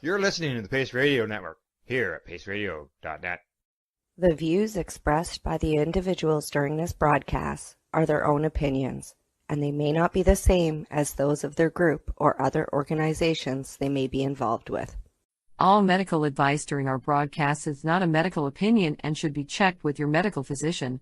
You're listening to the Pace Radio Network here at paceradio.net. The views expressed by the individuals during this broadcast are their own opinions, and they may not be the same as those of their group or other organizations they may be involved with. All medical advice during our broadcast is not a medical opinion and should be checked with your medical physician.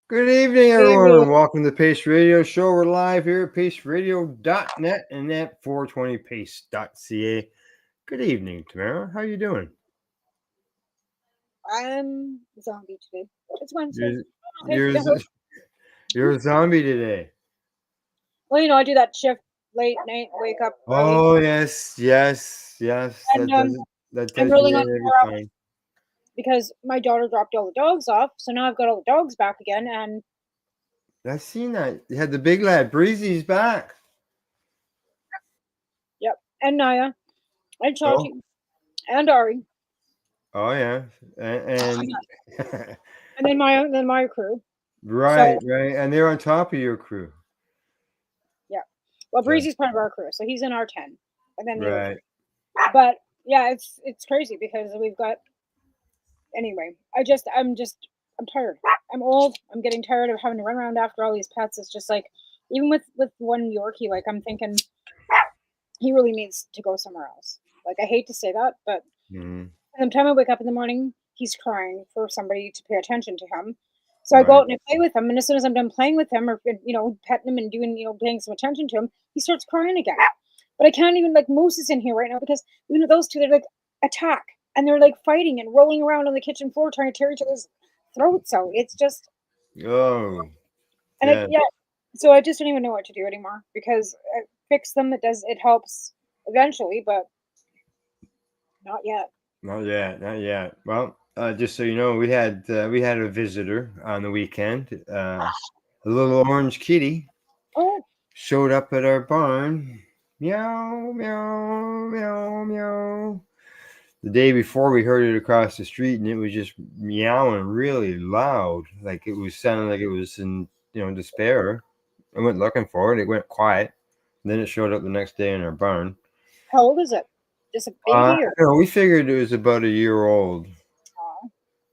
Good evening, everyone. Welcome to the Pace Radio Show. We're live here at paceradio.net and at 420pace.ca. Good evening, Tamara. How you doing? I'm a zombie today. It's Wednesday. You're a zombie today. Well, you know, I do that shift late night, wake up early. Oh, yes. And, that I'm rolling on because my daughter dropped all the dogs off, so now I've got all the dogs back again. And I've seen that. You had the big lad. Breezy's back. Yep. And Naya. And Shawty. And Ari. Oh, yeah. And then my crew. Right. And they're on top of your crew. Yeah. Well, Breezy's part of our crew, so he's in our 10. And then right. But yeah, it's crazy because we've got. Anyway, I'm tired. I'm old. I'm getting tired of having to run around after all these pets. It's just like, even with one Yorkie, like I'm thinking he really needs to go somewhere else. Like I hate to say that, but every time I wake up in the morning, he's crying for somebody to pay attention to him. So I go out and I play with him, and as soon as I'm done playing with him or petting him and doing paying some attention to him, he starts crying again. But I can't even Moose is in here right now because those two, they're like attack. And they're like fighting and rolling around on the kitchen floor trying to tear each other's throats out. It's just so I just don't even know what to do anymore because I fix them. It helps eventually, but not yet. Not yet. Well, just so you know, we had a visitor on the weekend. A little orange kitty showed up at our barn. Meow, meow, meow, meow. The day before, we heard it across the street, and it was just meowing really loud, like it was sounding like it was in despair. I went looking for it. It went quiet. And then it showed up the next day in our barn. How old is it? Just a baby? We figured it was about a year old.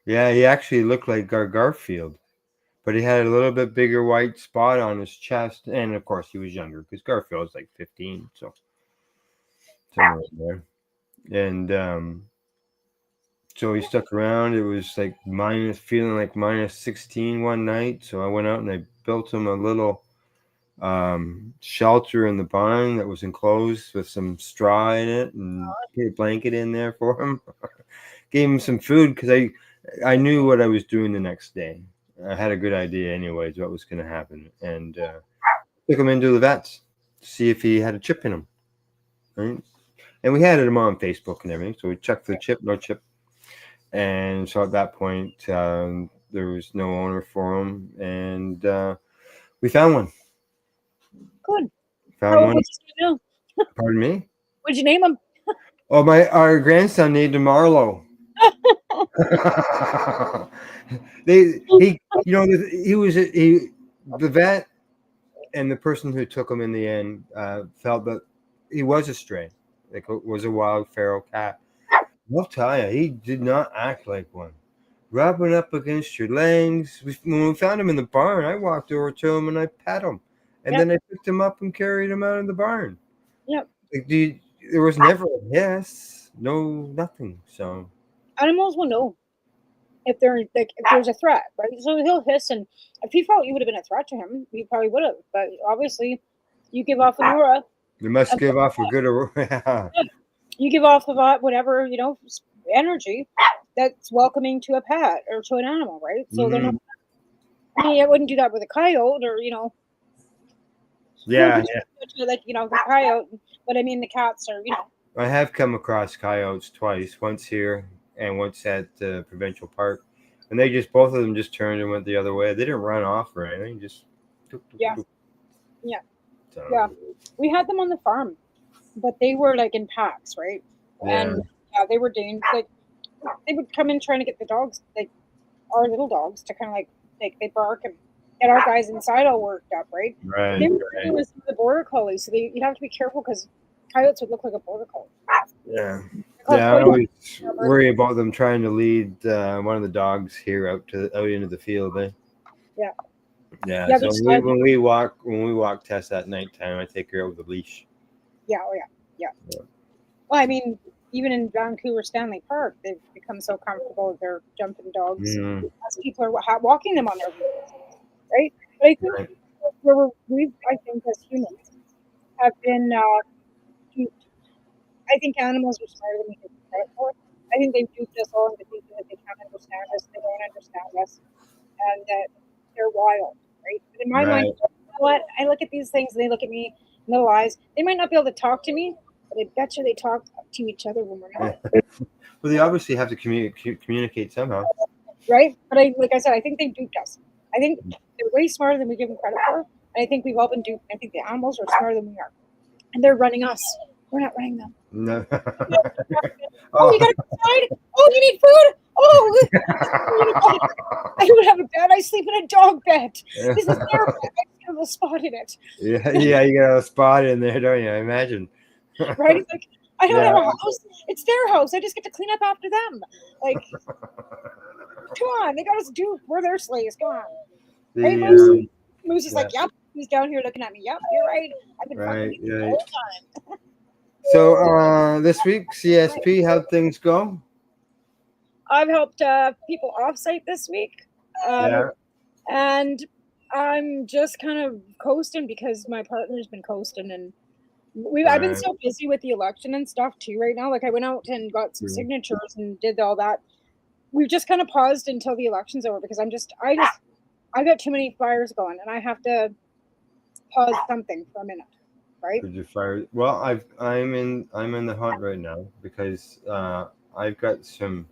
Yeah, he actually looked like Garfield, but he had a little bit bigger white spot on his chest, and of course he was younger because Garfield's like 15, so somewhere there. And so he stuck around. It was feeling like minus 16 one night. So I went out and I built him a little shelter in the barn that was enclosed with some straw in it and put a blanket in there for him. Gave him some food because I knew what I was doing the next day. I had a good idea anyways what was going to happen. And took him into the vets to see if he had a chip in him. Right? And we had him on Facebook and everything. So we checked the chip, no chip. And so at that point, there was no owner for him. And we found one. Good. Found one. Pardon me? What'd you name him? Our grandson named him Marlo. The vet and the person who took him in the end felt that he was a stray. Like it was a wild feral cat. I'll tell you, he did not act like one. Rubbing up against your legs. When we found him in the barn, I walked over to him and I pet him. And then I picked him up and carried him out of the barn. Yep. There was never a hiss. No, nothing. So animals will know if there's a threat, right? So he'll hiss, and if he felt you would have been a threat to him, he probably would have. But obviously, you give off an aura. You must give off a good aura. You give off whatever energy that's welcoming to a pet or to an animal, right? So they're not. I mean, I wouldn't do that with a coyote or Yeah. The coyote. But I mean, the cats are I have come across coyotes twice. Once here and once at Provincial Park. And they just, both of them just turned and went the other way. They didn't run off or anything. Just. Yeah. Yeah. So, Yeah. We had them on the farm, but they were like in packs, right? Yeah. And yeah, they were dangerous. Like they would come in trying to get the dogs, like our little dogs, to kind of like they bark and get our guys inside all worked up, right? Right. They were dealing with the border collies, so you'd have to be careful because coyotes would look like a border collie. Yeah. They're Yeah, I called always coyotes. worry about them trying to lead one of the dogs here out into the field. Eh? Yeah. Yeah. Yeah, So but when we walk Tess at nighttime, I take her out with a leash. yeah, oh yeah. Well, I mean, even in Vancouver Stanley Park, they've become so comfortable with their jumping dogs. Mm. As people are walking them on their wheels, right? But I think Right. I think as humans have been duped. I think animals are smarter than we give them credit for. I think they've duped us all into thinking that they can't understand us, they don't understand us, and that they're wild, right? But in my mind, Right. you know what? I look at these things and they look at me, little eyes. They might not be able to talk to me, but I bet you they talk to each other when we're not. Well, they obviously have to communicate somehow. Right? But like I said, I think they've duped us. I think they're way smarter than we give them credit for. And I think we've all been duped. I think the animals are smarter than we are. And they're running us. We're not running them. No. Oh, you gotta go outside? Oh, you need food? Oh, I don't have a bed. I sleep in a dog bed. This is terrible. I have a spot in it. Yeah, you got a spot in there, don't you? I imagine. Right? It's like, I don't Yeah. have a house. It's their house. I just get to clean up after them. Like, come on. They got us duped. We're their slaves. Come on. Right, Moose? Moose is like, yep. He's down here looking at me. Yep, you're right. I've been fucking you the whole time. So this week, CSP, how'd things go? I've helped people offsite this week. And I'm just kind of coasting because my partner's been coasting, and I've been so busy with the election and stuff too right now. Like I went out and got some signatures and did all that. We've just kind of paused until the election's over because I got too many fires going and I have to pause something for a minute, right? Did you fire? Well, I'm in the hunt right now because I've got some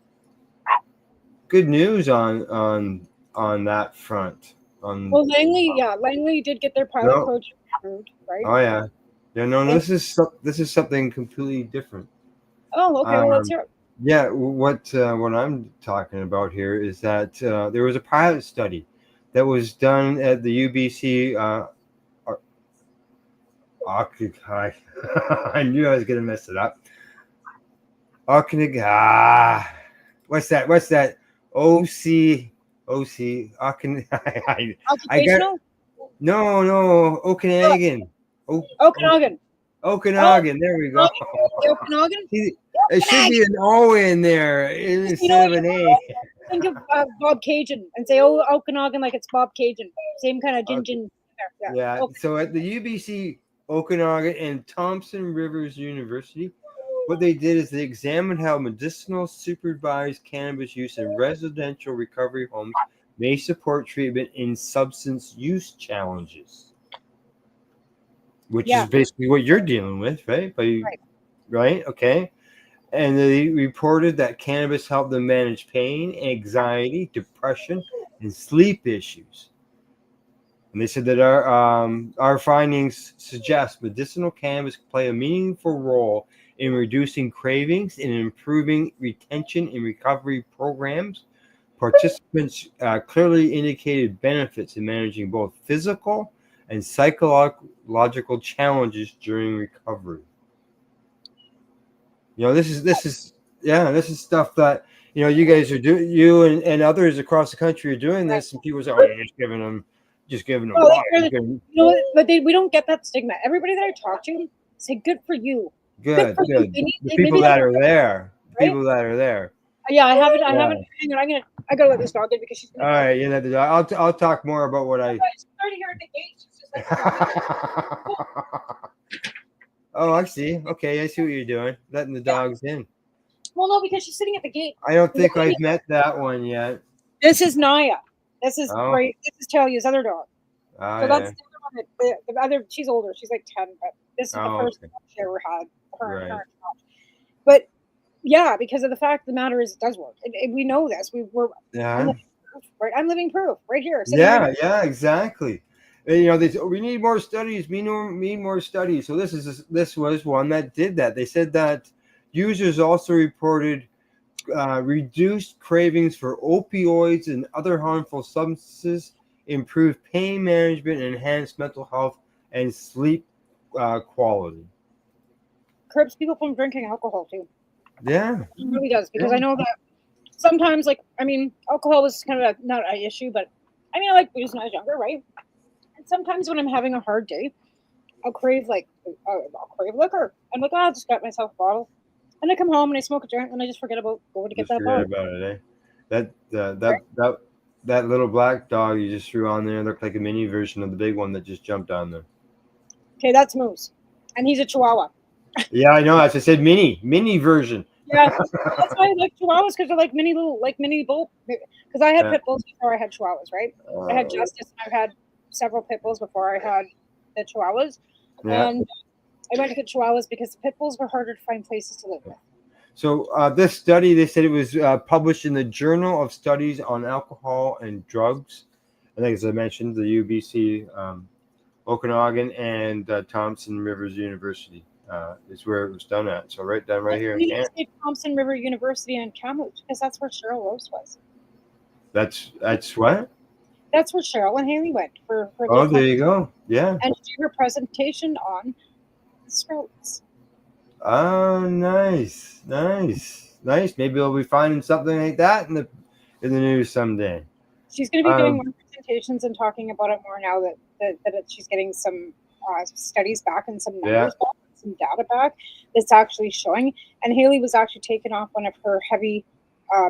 good news on that front. Well, Langley did get their pilot project approved, right? Oh yeah. No. This is something completely different. Oh, okay. Well, let's hear it. Yeah, what I'm talking about here is that there was a pilot study that was done at the UBC. I knew I was gonna mess it up. What's that? Occupational? No, Okanagan. Okanagan. Okanagan. There we go. Okanagan. It should be an O in there instead of an A. Think of Bob Cajun and say, "Oh, Okanagan," like it's Bob Cajun. Same kind of gin. Yeah. So at the UBC Okanagan and Thompson Rivers University, what they did is they examined how medicinal supervised cannabis use in residential recovery homes may support treatment in substance use challenges, which is basically what you're dealing with, right? Right? Okay. And they reported that cannabis helped them manage pain, anxiety, depression, and sleep issues. And they said that our findings suggest medicinal cannabis play a meaningful role in reducing cravings and improving retention in recovery programs. Participants clearly indicated benefits in managing both physical and psychological challenges during recovery. This is stuff that you guys are doing. You and others across the country are doing this, and people say, "Oh, you're just giving them." But we don't get that stigma. Everybody that I talk to say, "Good for you." Good. The people that are there. People that are there. Yeah, I haven't. Hang on, I gotta let this dog in because she's. All right, I'll talk more about what I. She's already here at the gate. She's just like. Oh, I see. Okay, I see what you're doing. Letting the dogs in. Well, no, because she's sitting at the gate. I don't think I've met that one yet. This is Naya. This is great. This is Talia's other dog. So that's the other. She's older. She's like 10, but this is the first dog she ever had. Her. But Yeah, because of the fact of the matter is it does work. And we know this. I'm Yeah. living proof, right? I'm living proof right here. Sitting Yeah, right yeah, exactly. And, you know, we need more studies. We need more studies. So this was one that did that. They said that users also reported reduced cravings for opioids and other harmful substances, improved pain management, and enhanced mental health and sleep quality. curbs people from drinking alcohol too. Yeah, It really does because yeah, I know that sometimes, like, I mean, alcohol was kind of not an issue, but I mean, I like booze when I was younger, right? And sometimes when I'm having a hard day, I'll crave liquor. I'm like, oh, I'll just get myself a bottle, and I come home and I smoke a joint, and I just forget about going to get just that forget bottle. about it, eh? That Right? that little black dog you just threw on there looked like a mini version of the big one that just jumped on there. Okay, that's Moose, and he's a Chihuahua. Yeah, I know. As I said, mini version. Yeah, that's why I like Chihuahuas because they're like mini bull. Because I had Yeah. pit bulls before I had Chihuahuas, right? I had Justice, and I've had several pit bulls before I had the Chihuahuas, Yeah. and I went to get Chihuahuas because the pit bulls were harder to find places to live with. So this study, they said it was published in the Journal of Studies on Alcohol and Drugs. I think, as I mentioned, the UBC, Okanagan, and Thompson Rivers University is where it was done at. So right here in You Canada. say Thompson River University in Kamloops because that's where Cheryl Rose was. That's what? That's where Cheryl and Haley went for Oh, their there you conference go. Yeah. and to do her presentation on the Strokes. Oh, nice, nice, nice. Maybe we'll be finding something like that in the news someday. She's going to be doing Um, more presentations and talking about it more now that she's getting some studies back and some yeah. numbers back, some data back that's actually showing. And Haley was actually taking off one of her heavy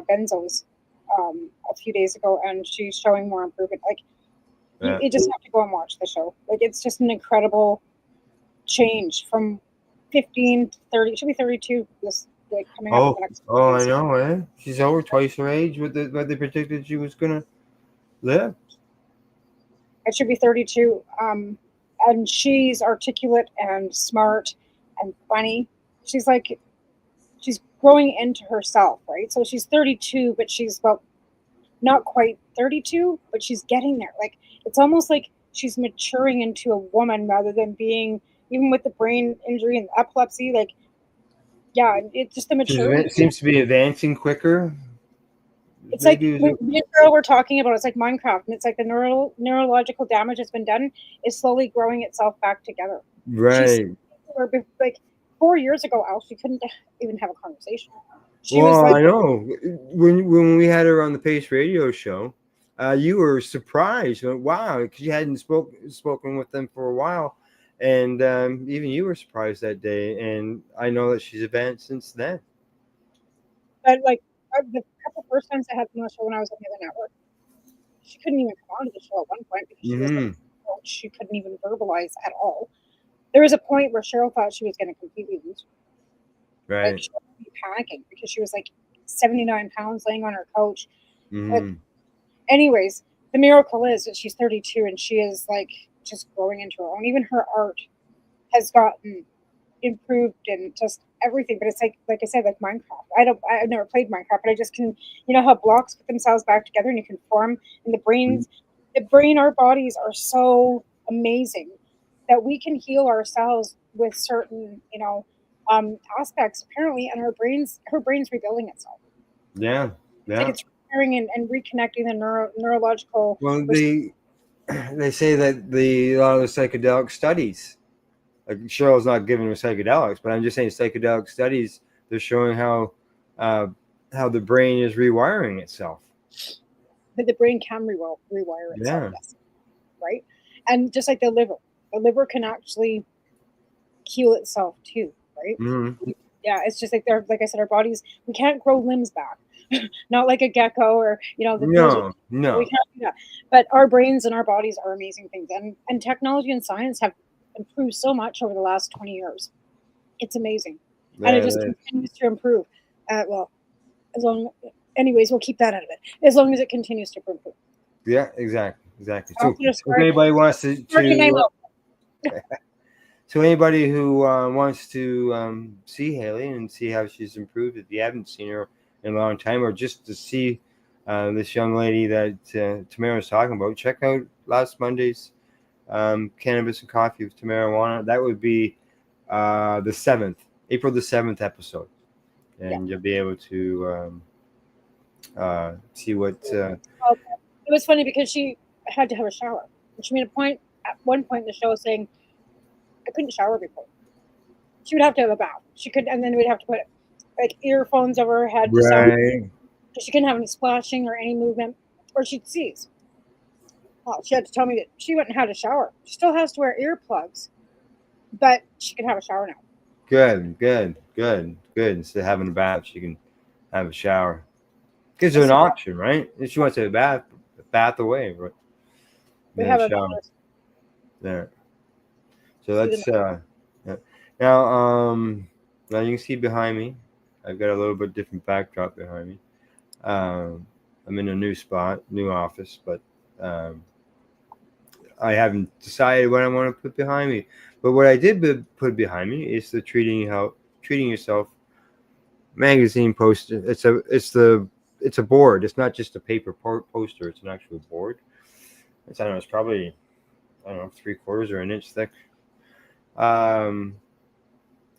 benzos a few days ago, and she's showing more improvement. Like Yeah. you just have to go and watch the show. Like it's just an incredible change from 15 to 30. It should be 32 this like coming up in the next few I days. know, eh? She's over twice her age. What they predicted she was gonna live. It should be 32. And she's articulate and smart and funny. She's like, she's growing into herself, right? So she's 32, but she's about not quite 32, but she's getting there. Like, it's almost like she's maturing into a woman rather than being, even with the brain injury and epilepsy, like, yeah, it's just the maturity. It seems to be advancing quicker. It's like Maybe it me was, and Girl were talking about. It's like Minecraft, and it's like the neurological damage that's been done is slowly growing itself back together. She's right. like 4 years ago, Al, she couldn't even have a conversation. She was Well, like, I know when we had her on the Pace Radio show, you were surprised. You went, wow, because you hadn't spoken with them for a while, and even you were surprised that day. And I know that she's advanced since then. but like the couple first times I had them on the show when I was on the other network, she couldn't even come onto the show at one point because she was like, she couldn't even verbalize at all. There was a point where Cheryl thought she was going to completely lose her. Like Right. she was panicking because she was like 79 pounds laying on her couch. But anyways, the miracle is that she's 32 and she is like just growing into her own. Even her art has gotten improved and just everything. But it's like I said, like Minecraft. I've never played Minecraft, but I just can, how blocks put themselves back together and you can form. And our bodies are so amazing that we can heal ourselves with certain, aspects apparently, and her brain's rebuilding itself. Yeah. It's like it's repairing and reconnecting the neurological. Well, they say that a lot of the psychedelic studies, like Cheryl's not giving her psychedelics, but I'm just saying psychedelic studies, they're showing how the brain is rewiring itself. But the brain can rewire itself, yes, right? And just like the liver can actually heal itself too, right? Mm-hmm. Yeah, it's just like like I said, our bodies, we can't grow limbs back. Not like a gecko or No. We can't do that. But our brains and our bodies are amazing things, and technology and science have improved so much over the last 20 years. It's amazing, and it just continues to improve. Well, anyways, we'll keep that out of it as long as it continues to improve. Yeah, exactly. So if anybody wants to So anybody who wants to see Haley and see how she's improved, if you haven't seen her in a long time, or just to see this young lady that Tamara was talking about, check out last Monday's Cannabis and Coffee with Tamara. That would be the 7th, April the 7th episode. And you'll be able to see what... It was funny because she had to have a shower. And she made a point at one point in the show saying, I couldn't shower before. She would have to have a bath. She could, and then we'd have to put like earphones over her head to sound. She couldn't have any splashing or any movement, or she'd seize. Well, she had to tell me that she went and had a shower. She still has to wear earplugs, but she can have a shower now. Good. Instead of having a bath, she can have a shower. Gives her an option, right? If she wants to have a bath away. But we have a shower there. So that's yeah. Now you can see behind me, I've got a little bit different backdrop behind me. I'm in a new spot, new office, but I haven't decided what I want to put behind me. But what I did put behind me is the Treating Yourself magazine poster. It's a board. It's not just a paper poster. It's an actual board. It's probably 3/4 or an inch thick.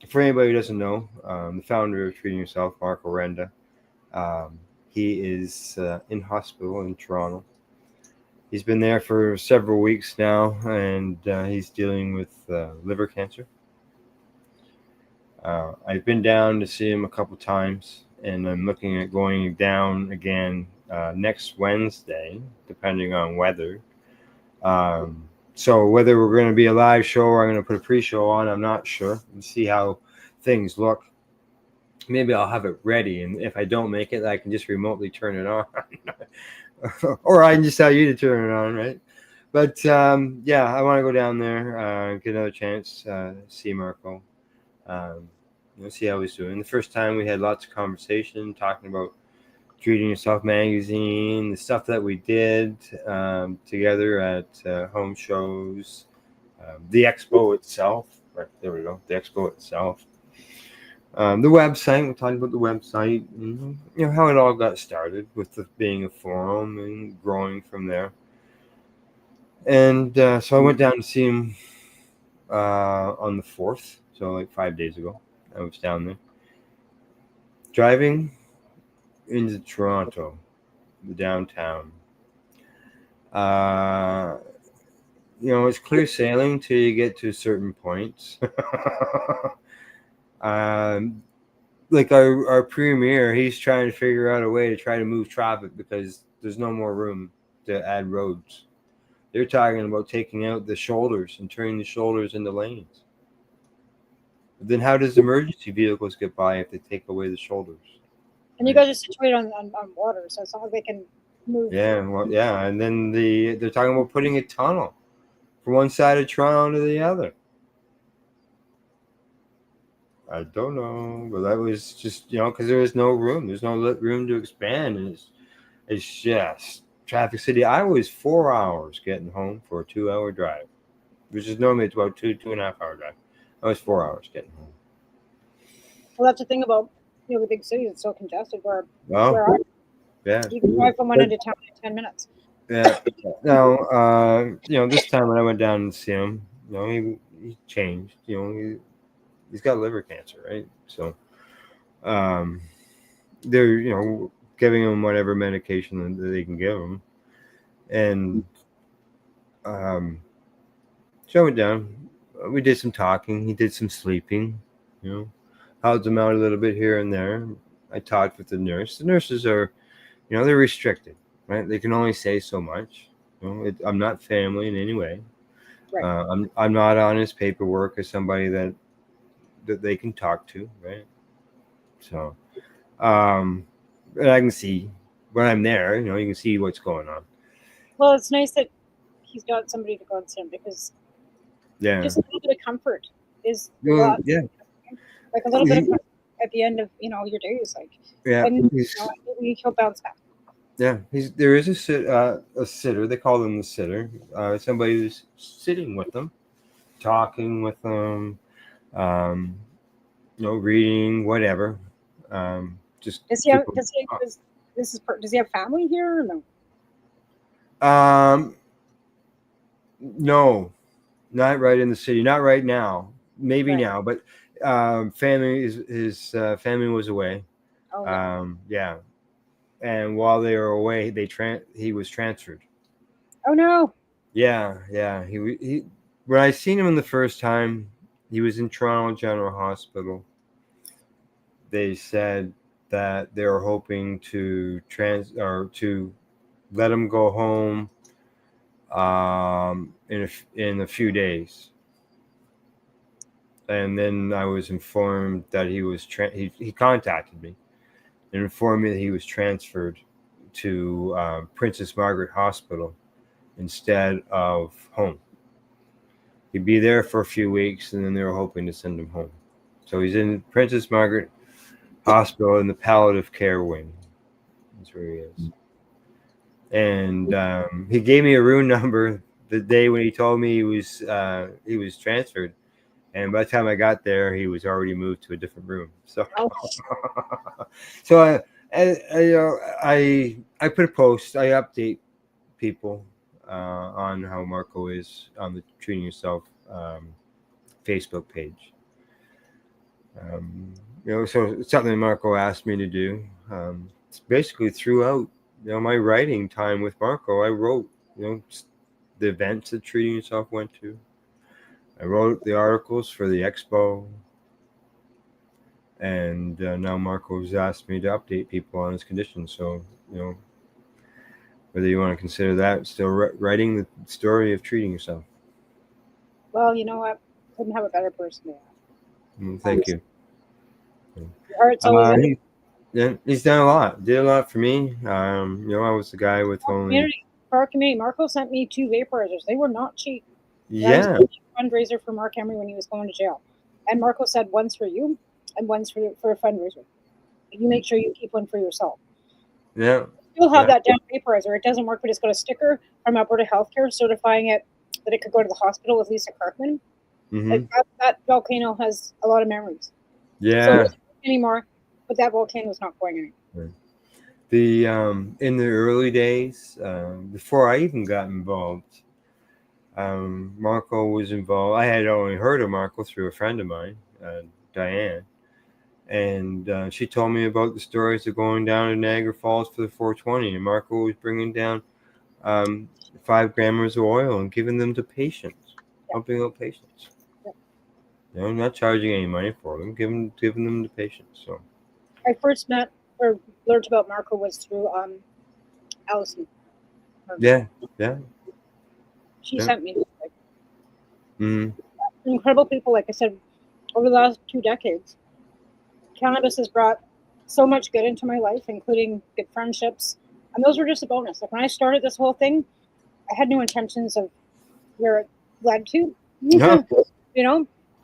For anybody who doesn't know, the founder of Treating Yourself, Mark Orenda, he is in hospital in Toronto. He's been there for several weeks now, and he's dealing with liver cancer. I've been down to see him a couple times, and I'm looking at going down again next Wednesday, depending on weather. So whether we're going to be a live show or I'm going to put a pre-show on, I'm not sure. We'll see how things look. Maybe I'll have it ready, and if I don't make it, I can just remotely turn it on. Or I can just tell you to turn it on, right? But yeah, I want to go down there, get another chance, see Marco, see how he's doing. The first time we had lots of conversation talking about Treating Yourself magazine, the stuff that we did together at home shows, the expo itself. Right, there we go, the expo itself. The website, we're talking about the website, how it all got started with being a forum and growing from there. And so I went down to see him on the 4th, so like 5 days ago. I was down there. Driving into Toronto, the downtown. It's clear sailing till you get to certain points. Like our premier, he's trying to figure out a way to try to move traffic because there's no more room to add roads. They're talking about taking out the shoulders and turning the shoulders into lanes. But then how does emergency vehicles get by if they take away the shoulders? And you guys are situated on water, so it's not like they can move. Yeah, well, yeah, and then they're talking about putting a tunnel from one side of Toronto to the other. I don't know, but that was just because there was no room. There's no room to expand, and it's just traffic city. I was 4 hours getting home for a 2-hour drive, which is normally about 2.5 hour drive. I was 4 hours getting home. Well, that's the thing about the big cities. It's so congested. Where yeah, you can drive from one end of town in 10 minutes. Yeah. Now, this time when I went down and see him, he changed. He's got liver cancer, right? So, they're giving him whatever medication that they can give him, and so I went down. We did some talking. He did some sleeping. Helped him out a little bit here and there. I talked with the nurse. The nurses are, they're restricted, right? They can only say so much. I'm not family in any way. Right. I'm not on his paperwork as somebody that they can talk to, right? So, and I can see when I'm there. You can see what's going on. Well, it's nice that he's got somebody to go and see him because just a little bit of comfort is like a little bit of comfort at the end of your days, and he'll bounce back. Yeah, there is a sitter. They call them the sitter. Somebody who's sitting with them, talking with them, reading, whatever. Just Does he have? Does he have family here or no? No, not right in the city, not right now. Maybe Right. now, but family is his family was away. Oh yeah. Yeah, and while they were away, he was transferred. Oh no. Yeah. He when I seen him the first time, he was in Toronto General Hospital. They said that they were hoping to to let him go home in a few days. And then I was informed that he contacted me and informed me that he was transferred to Princess Margaret Hospital instead of home. He'd be there for a few weeks, and then they were hoping to send him home. So he's in Princess Margaret Hospital in the palliative care wing. That's where he is. And he gave me a room number the day when he told me he was transferred. And by the time I got there, he was already moved to a different room. So, Oh. so I put a post. I update people on how Marco is on the Treating Yourself Facebook page. So it's something Marco asked me to do. It's basically throughout my writing time with Marco, I wrote the events that Treating Yourself went to. I wrote the articles for the expo, and now Marco's asked me to update people on his condition. So whether you want to consider that still writing the story of treating yourself. Well, you know what? Couldn't have a better person there. Thank you. Your heart's always in it. He's done a lot. Did a lot for me. I was the guy with only. For our community, Marco sent me 2 vaporizers. They were not cheap. Yeah. That was a fundraiser for Mark Emery when he was going to jail. And Marco said one's for you and one's for a fundraiser. You make sure you keep one for yourself. Yeah. You'll have that damn vaporizer. It doesn't work, but it's got a sticker from Alberta Healthcare certifying it that it could go to the hospital with Lisa Kirkman. Mm-hmm. That volcano has a lot of memories. Yeah. So it doesn't work anymore, but that volcano is not going anywhere. The in the early days, before I even got involved, Marco was involved. I had only heard of Marco through a friend of mine, Diane, and she told me about the stories of going down to Niagara Falls for the 420, and Marco was bringing down 5 grams of oil and giving them to patients, helping out patients. Yeah. Not charging any money for them, giving them to patients. So I first met or learned about Marco was through Allison. Yeah. She sent me. Mm-hmm. Incredible people, like I said, over the last 2 decades. Cannabis has brought so much good into my life, including good friendships. And those were just a bonus. Like when I started this whole thing, I had no intentions of where it led to. Yeah.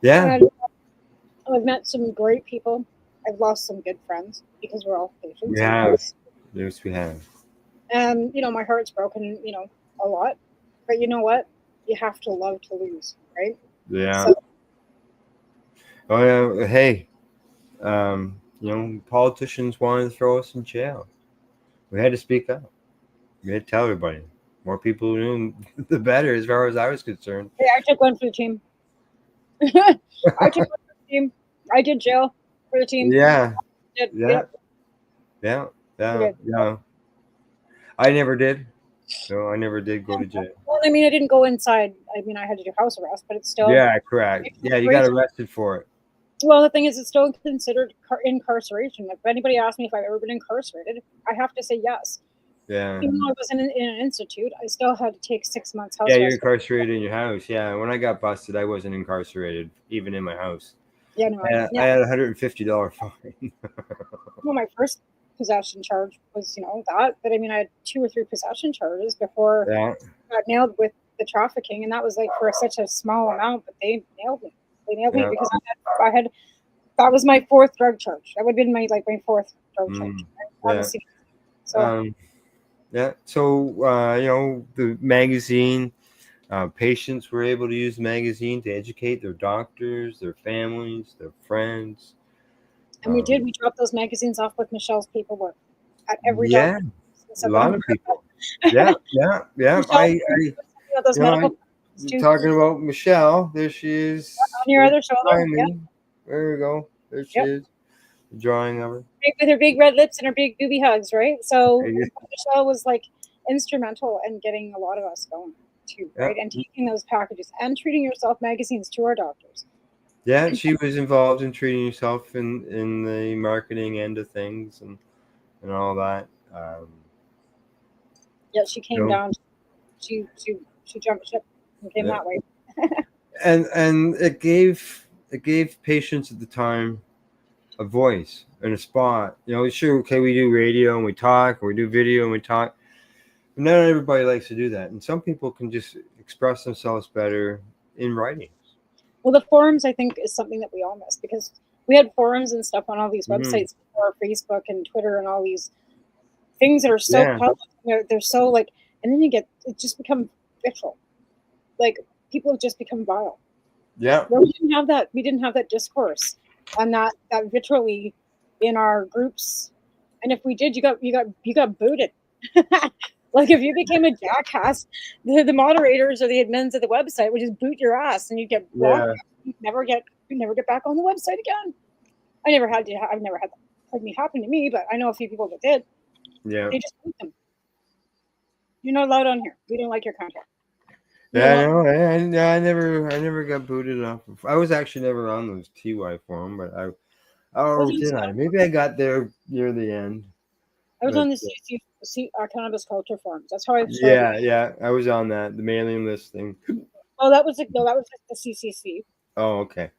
Yeah. And I've met some great people. I've lost some good friends because we're all patients. Yes, we have. And, my heart's broken, a lot. But you know what? You have to love to lose, right? Yeah. So, oh, yeah. Hey, politicians wanted to throw us in jail. We had to speak up. We had to tell everybody. More people knew, the better, as far as I was concerned. Hey, I took one for the team. I took one for the team. I did jail for the team. Yeah. Yeah. I never did. So I never did go to jail. Well, I didn't go inside. I had to do house arrest, but it's still. Yeah, correct. Yeah, you got arrested for it. Well, the thing is, it's still considered incarceration. If anybody asks me if I've ever been incarcerated, I have to say yes. Yeah. Even though I was in an institute, I still had to take 6 months house arrest. Yeah, you're incarcerated in your house. Yeah, when I got busted, I wasn't incarcerated, even in my house. Yeah, no. I had a $150 fine. Well, my first possession charge was, that. But I had 2 or 3 possession charges before I got nailed with the trafficking, and that was like for such a small amount. But they nailed me. They nailed me because I had. That was my 4th drug charge. That would have been my 4th drug charge. Right? So. So the magazine Patients were able to use the magazine to educate their doctors, their families, their friends. And we dropped those magazines off with Michelle's paperwork at every Yeah, doctor. a lot of people. Yeah, yeah, yeah. Michelle, those You know, medical you're too. talking about Michelle. There she is. On your other shoulder. Yeah. There we go. There she Yep. is. The drawing of her. With her big red lips and her big booby hugs, right? So Yeah. Michelle was like instrumental in getting a lot of us going too, right? And taking those packages and treating yourself magazines to our doctors. Yeah, she was involved in treating herself in the marketing end of things and all that. Yeah, she came down. She jumped ship and came that way. And it gave patients at the time a voice and a spot. You know, sure, okay, we do radio and we talk, or we do video and we talk. But not everybody likes to do that, and some people can just express themselves better in writing. Well, the forums, I think, is something that we all miss because we had forums and stuff on all these websites before Facebook and Twitter and all these things that are so public. They're so like, and then it just become vitriol. Like people have just become vile. Yeah. We didn't have that. We didn't have that discourse and that vitriol in our groups. And if we did, you got booted. Like if you became a jackass, the moderators or the admins of the website would just boot your ass, and you'd get blocked. You'd never get back on the website again. I've never had that like happen to me, but I know a few people that did. Yeah. They just boot them. You're not allowed on here. We don't like your content. Yeah, I never got booted off. I was actually never on those TY forum, but did I? Maybe I got there near the end. I was on the cannabis culture forums. That's how I started. Yeah, I was on that, the mailing list thing. Oh, that was the CCC. Oh, okay.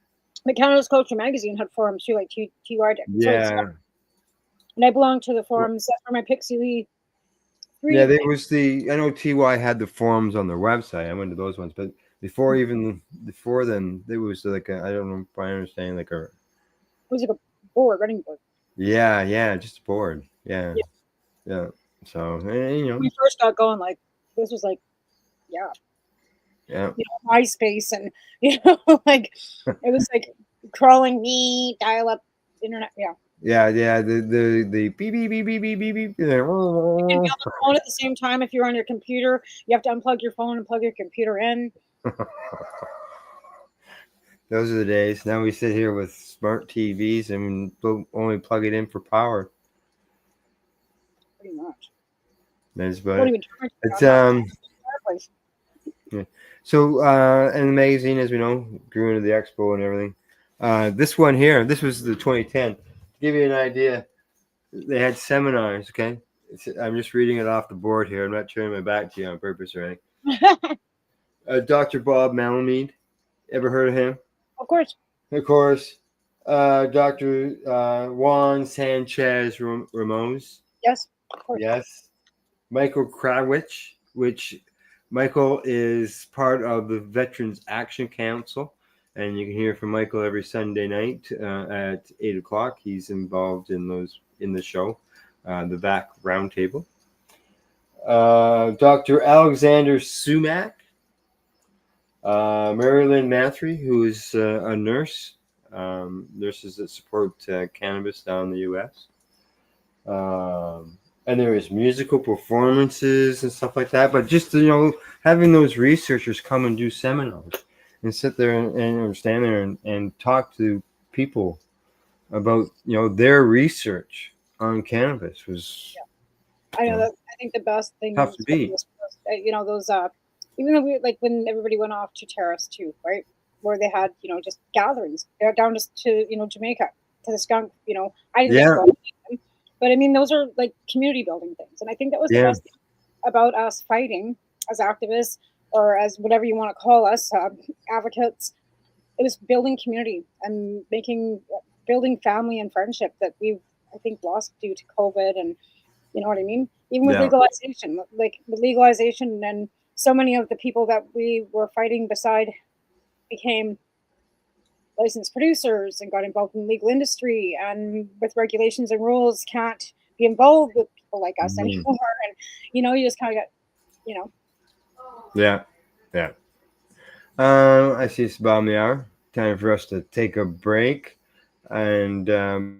The Cannabis Culture magazine had forums too, like TY did. Yeah. And I belonged to the forums. That's where my Pixie Lee. Yeah, there was I know TY had the forums on their website. I went to those ones, but before then, there was like I don't know if I understand like it was like a board, running board. Yeah, just a board. Yeah. So when we first got going, like this was like, MySpace, and like it was like crawling me dial up internet. Yeah, the beep beep beep beep beep beep beep. You can be on the phone at the same time. If you're on your computer, you have to unplug your phone and plug your computer in. Those are the days. Now we sit here with smart TVs and only plug it in for power. Pretty much. That's about it. It's yeah. So and the magazine, as we know, grew into the expo and everything. This one here, this was the 2010. To give you an idea, they had seminars. Okay, I'm just reading it off the board here. I'm not turning my back to you on purpose or anything. Dr. Bob Malamud, ever heard of him? Of course. Dr. Juan Sanchez Ramos. Yes, of course. Yes. Michael Krawitz, which Michael is part of the Veterans Action Council, and you can hear from Michael every Sunday night at 8:00. He's involved in the show, the VAC Roundtable. Dr. Alexander Sumac, Marilyn Mathry, who is a nurse, nurses that support cannabis down in the U.S. And there is musical performances and stuff like that. But just having those researchers come and do seminars and sit there and stand there and talk to people about their research on cannabis was. I know that. I think the best thing tough to beat. Was, those even though we like when everybody went off to Terrace too, right, where they had just gatherings. They're down to Jamaica to the skunk. I didn't go, but I mean those are like community building things, and I think that was the best thing about us fighting as activists or as whatever you want to call us, advocates. It was building community and building family and friendship that we've I think lost due to COVID, and you know what I mean. Even with legalization, like with legalization, and so many of the people that we were fighting beside became licensed producers and got involved in the legal industry, and with regulations and rules can't be involved with people like us anymore. And you just kind of get, Yeah, Yeah. I see it's bottom of the hour. Time for us to take a break. And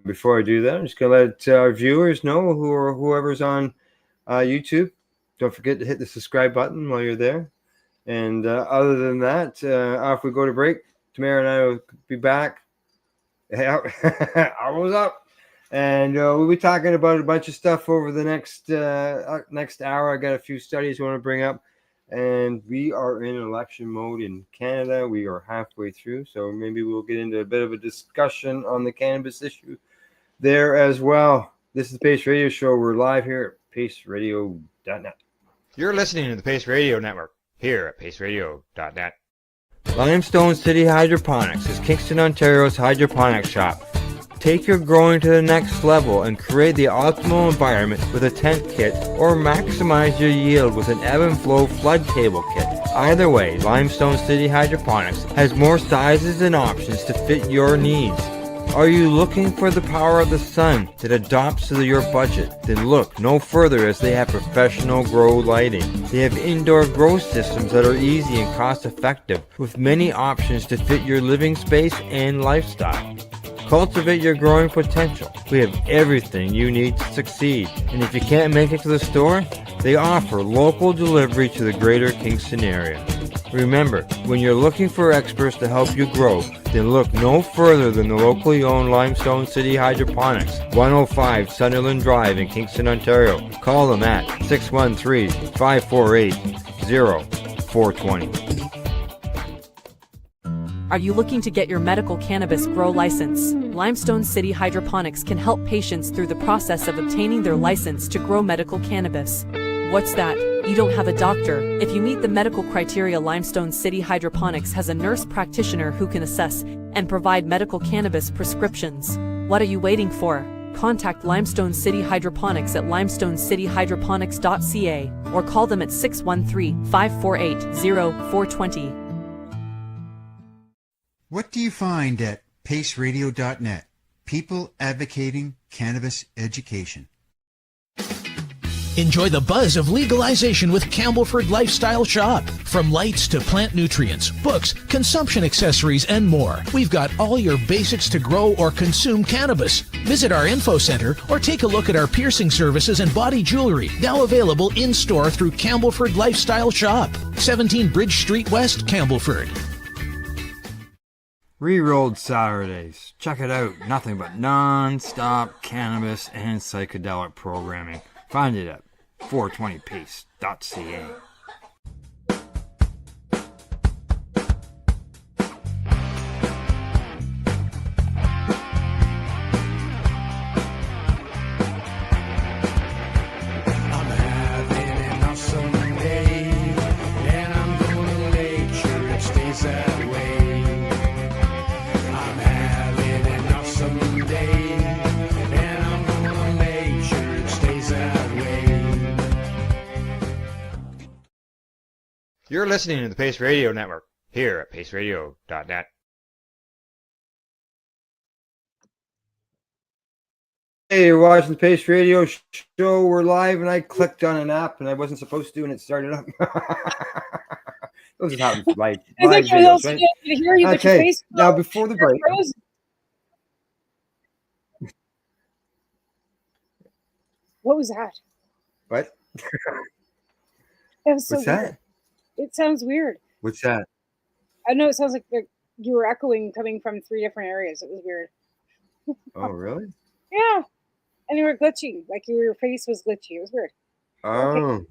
before I do that, I'm just going to let our viewers know whoever's on YouTube. Don't forget to hit the subscribe button while you're there. And other than that, after we go to break, Tamara and I will be back. I was up. And we'll be talking about a bunch of stuff over the next hour. I got a few studies I want to bring up. And we are in election mode in Canada. We are halfway through. So maybe we'll get into a bit of a discussion on the cannabis issue there as well. This is the Pace Radio Show. We're live here at paceradio.net. You're listening to the Pace Radio Network here at paceradio.net. Limestone City Hydroponics is Kingston, Ontario's hydroponics shop. Take your growing to the next level and create the optimal environment with a tent kit, or maximize your yield with an ebb and flow flood table kit. Either way, Limestone City Hydroponics has more sizes and options to fit your needs. Are you looking for the power of the sun that adapts to your budget? Then look no further, as they have professional grow lighting. They have indoor grow systems that are easy and cost effective, with many options to fit your living space and lifestyle. Cultivate your growing potential. We have everything you need to succeed. And if you can't make it to the store, they offer local delivery to the greater Kingston area. Remember, when you're looking for experts to help you grow, then look no further than the locally owned Limestone City Hydroponics, 105 Sunderland Drive in Kingston, Ontario. Call them at 613-548-0420. Are you looking to get your medical cannabis grow license? Limestone City Hydroponics can help patients through the process of obtaining their license to grow medical cannabis. What's that? You don't have a doctor? If you meet the medical criteria, Limestone City Hydroponics has a nurse practitioner who can assess and provide medical cannabis prescriptions. What are you waiting for? Contact Limestone City Hydroponics at limestonecityhydroponics.ca or call them at 613-548-0420. What do you find at paceradio.net? People advocating cannabis education. Enjoy the buzz of legalization with Campbellford Lifestyle Shop. From lights to plant nutrients, books, consumption accessories, and more, we've got all your basics to grow or consume cannabis. Visit our info center or take a look at our piercing services and body jewelry, now available in-store through Campbellford Lifestyle Shop, 17 Bridge Street West, Campbellford. Rerolled Saturdays. Check it out. Nothing but non-stop cannabis and psychedelic programming. Find it at 420pace.ca. You're listening to the Pace Radio Network here at paceradio.net. Hey, you're watching the Pace Radio Show. We're live, and I clicked on an app, and I wasn't supposed to, and it started up. Those happen like live videos, right? Okay, now before the break. What was that? What? That was so What's weird. that? It sounds weird. What's that? I know it sounds like you were echoing coming from 3 different areas. It was weird. Oh, really? Yeah. And you were glitching. Like your face was glitchy. It was weird. Oh.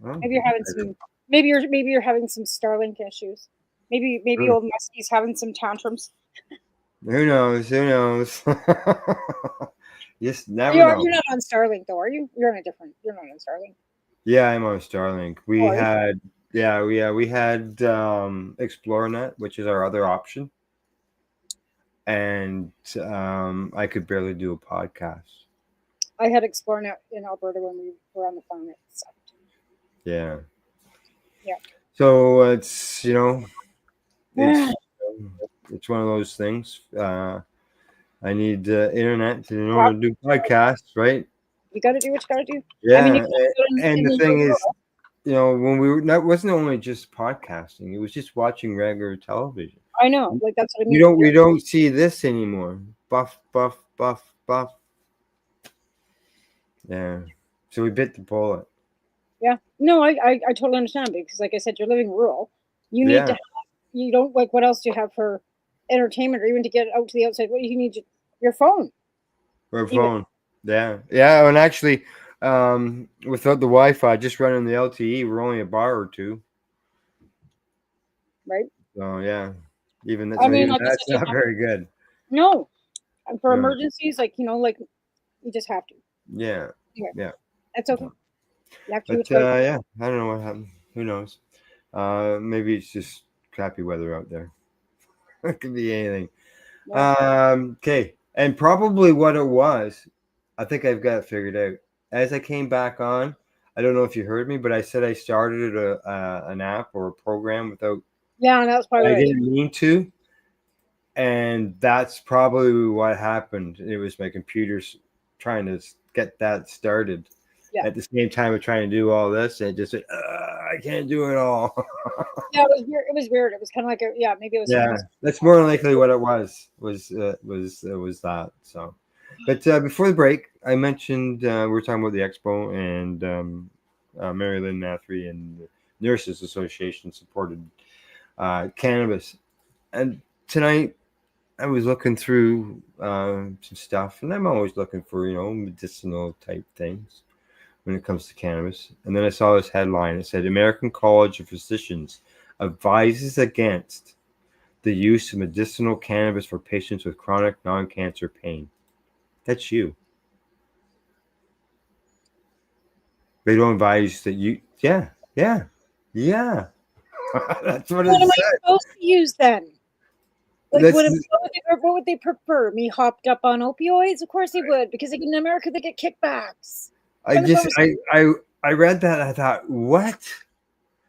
Okay. Maybe you're having some maybe you're having some Starlink issues. Maybe old Muskie's having some tantrums. Who knows? Who knows? Yes, never You're know. not on Starlink though, are you? You're not on Starlink. Yeah, I'm on Starlink. We had ExploreNet, which is our other option. And I could barely do a podcast. I had ExploreNet in Alberta when we were on the phone. It sucked. Yeah. Yeah. So it's, it's one of those things. I need internet to in order to do podcasts, right? You got to do what you got to do. Yeah. I mean, and the thing is, when that wasn't only just podcasting; it was just watching regular television. I know, like that's what I mean. We don't see this anymore. Buff, buff, buff, buff. Yeah. So we bit the bullet. Yeah. No, I totally understand, because like I said, you're living rural. You need to have, you don't, like, what else do you have for entertainment or even to get out to the outside? What do you need? Your phone. Or a phone. Yeah. Yeah. And actually, without the Wi-Fi, just running the LTE, we're only a bar or two. Right. So yeah. Even that's, like that's not very good. No. And for emergencies, like, like you just have to. Yeah. Yeah. That's okay. You have to but yeah, I don't know what happened. Who knows? Maybe it's just crappy weather out there. It could be anything. Yeah. Okay. And probably what it was, I think I've got it figured out. As I came back on, I don't know if you heard me, but I said I started an app or a program without. Yeah, that's probably I didn't mean to. And that's probably what happened. It was my computer's trying to get that started. Yeah. At the same time of trying to do all this, and just I can't do it all. Yeah, it was weird. It was weird. It was kind of like maybe it was. Yeah, that's more likely what it was that. So, but before the break, I mentioned we were talking about the expo, and Mary Lynn Mathry and the Nurses Association supported cannabis, and tonight I was looking through some stuff, and I'm always looking for medicinal type things when it comes to cannabis. And then I saw this headline. It said, American College of Physicians advises against the use of medicinal cannabis for patients with chronic non-cancer pain. That's you. They don't advise that you, yeah. That's what it said. What am I supposed to use then? Like, what would they prefer? Me hopped up on opioids? Of course they would, because in America they get kickbacks. I read that. I thought, what?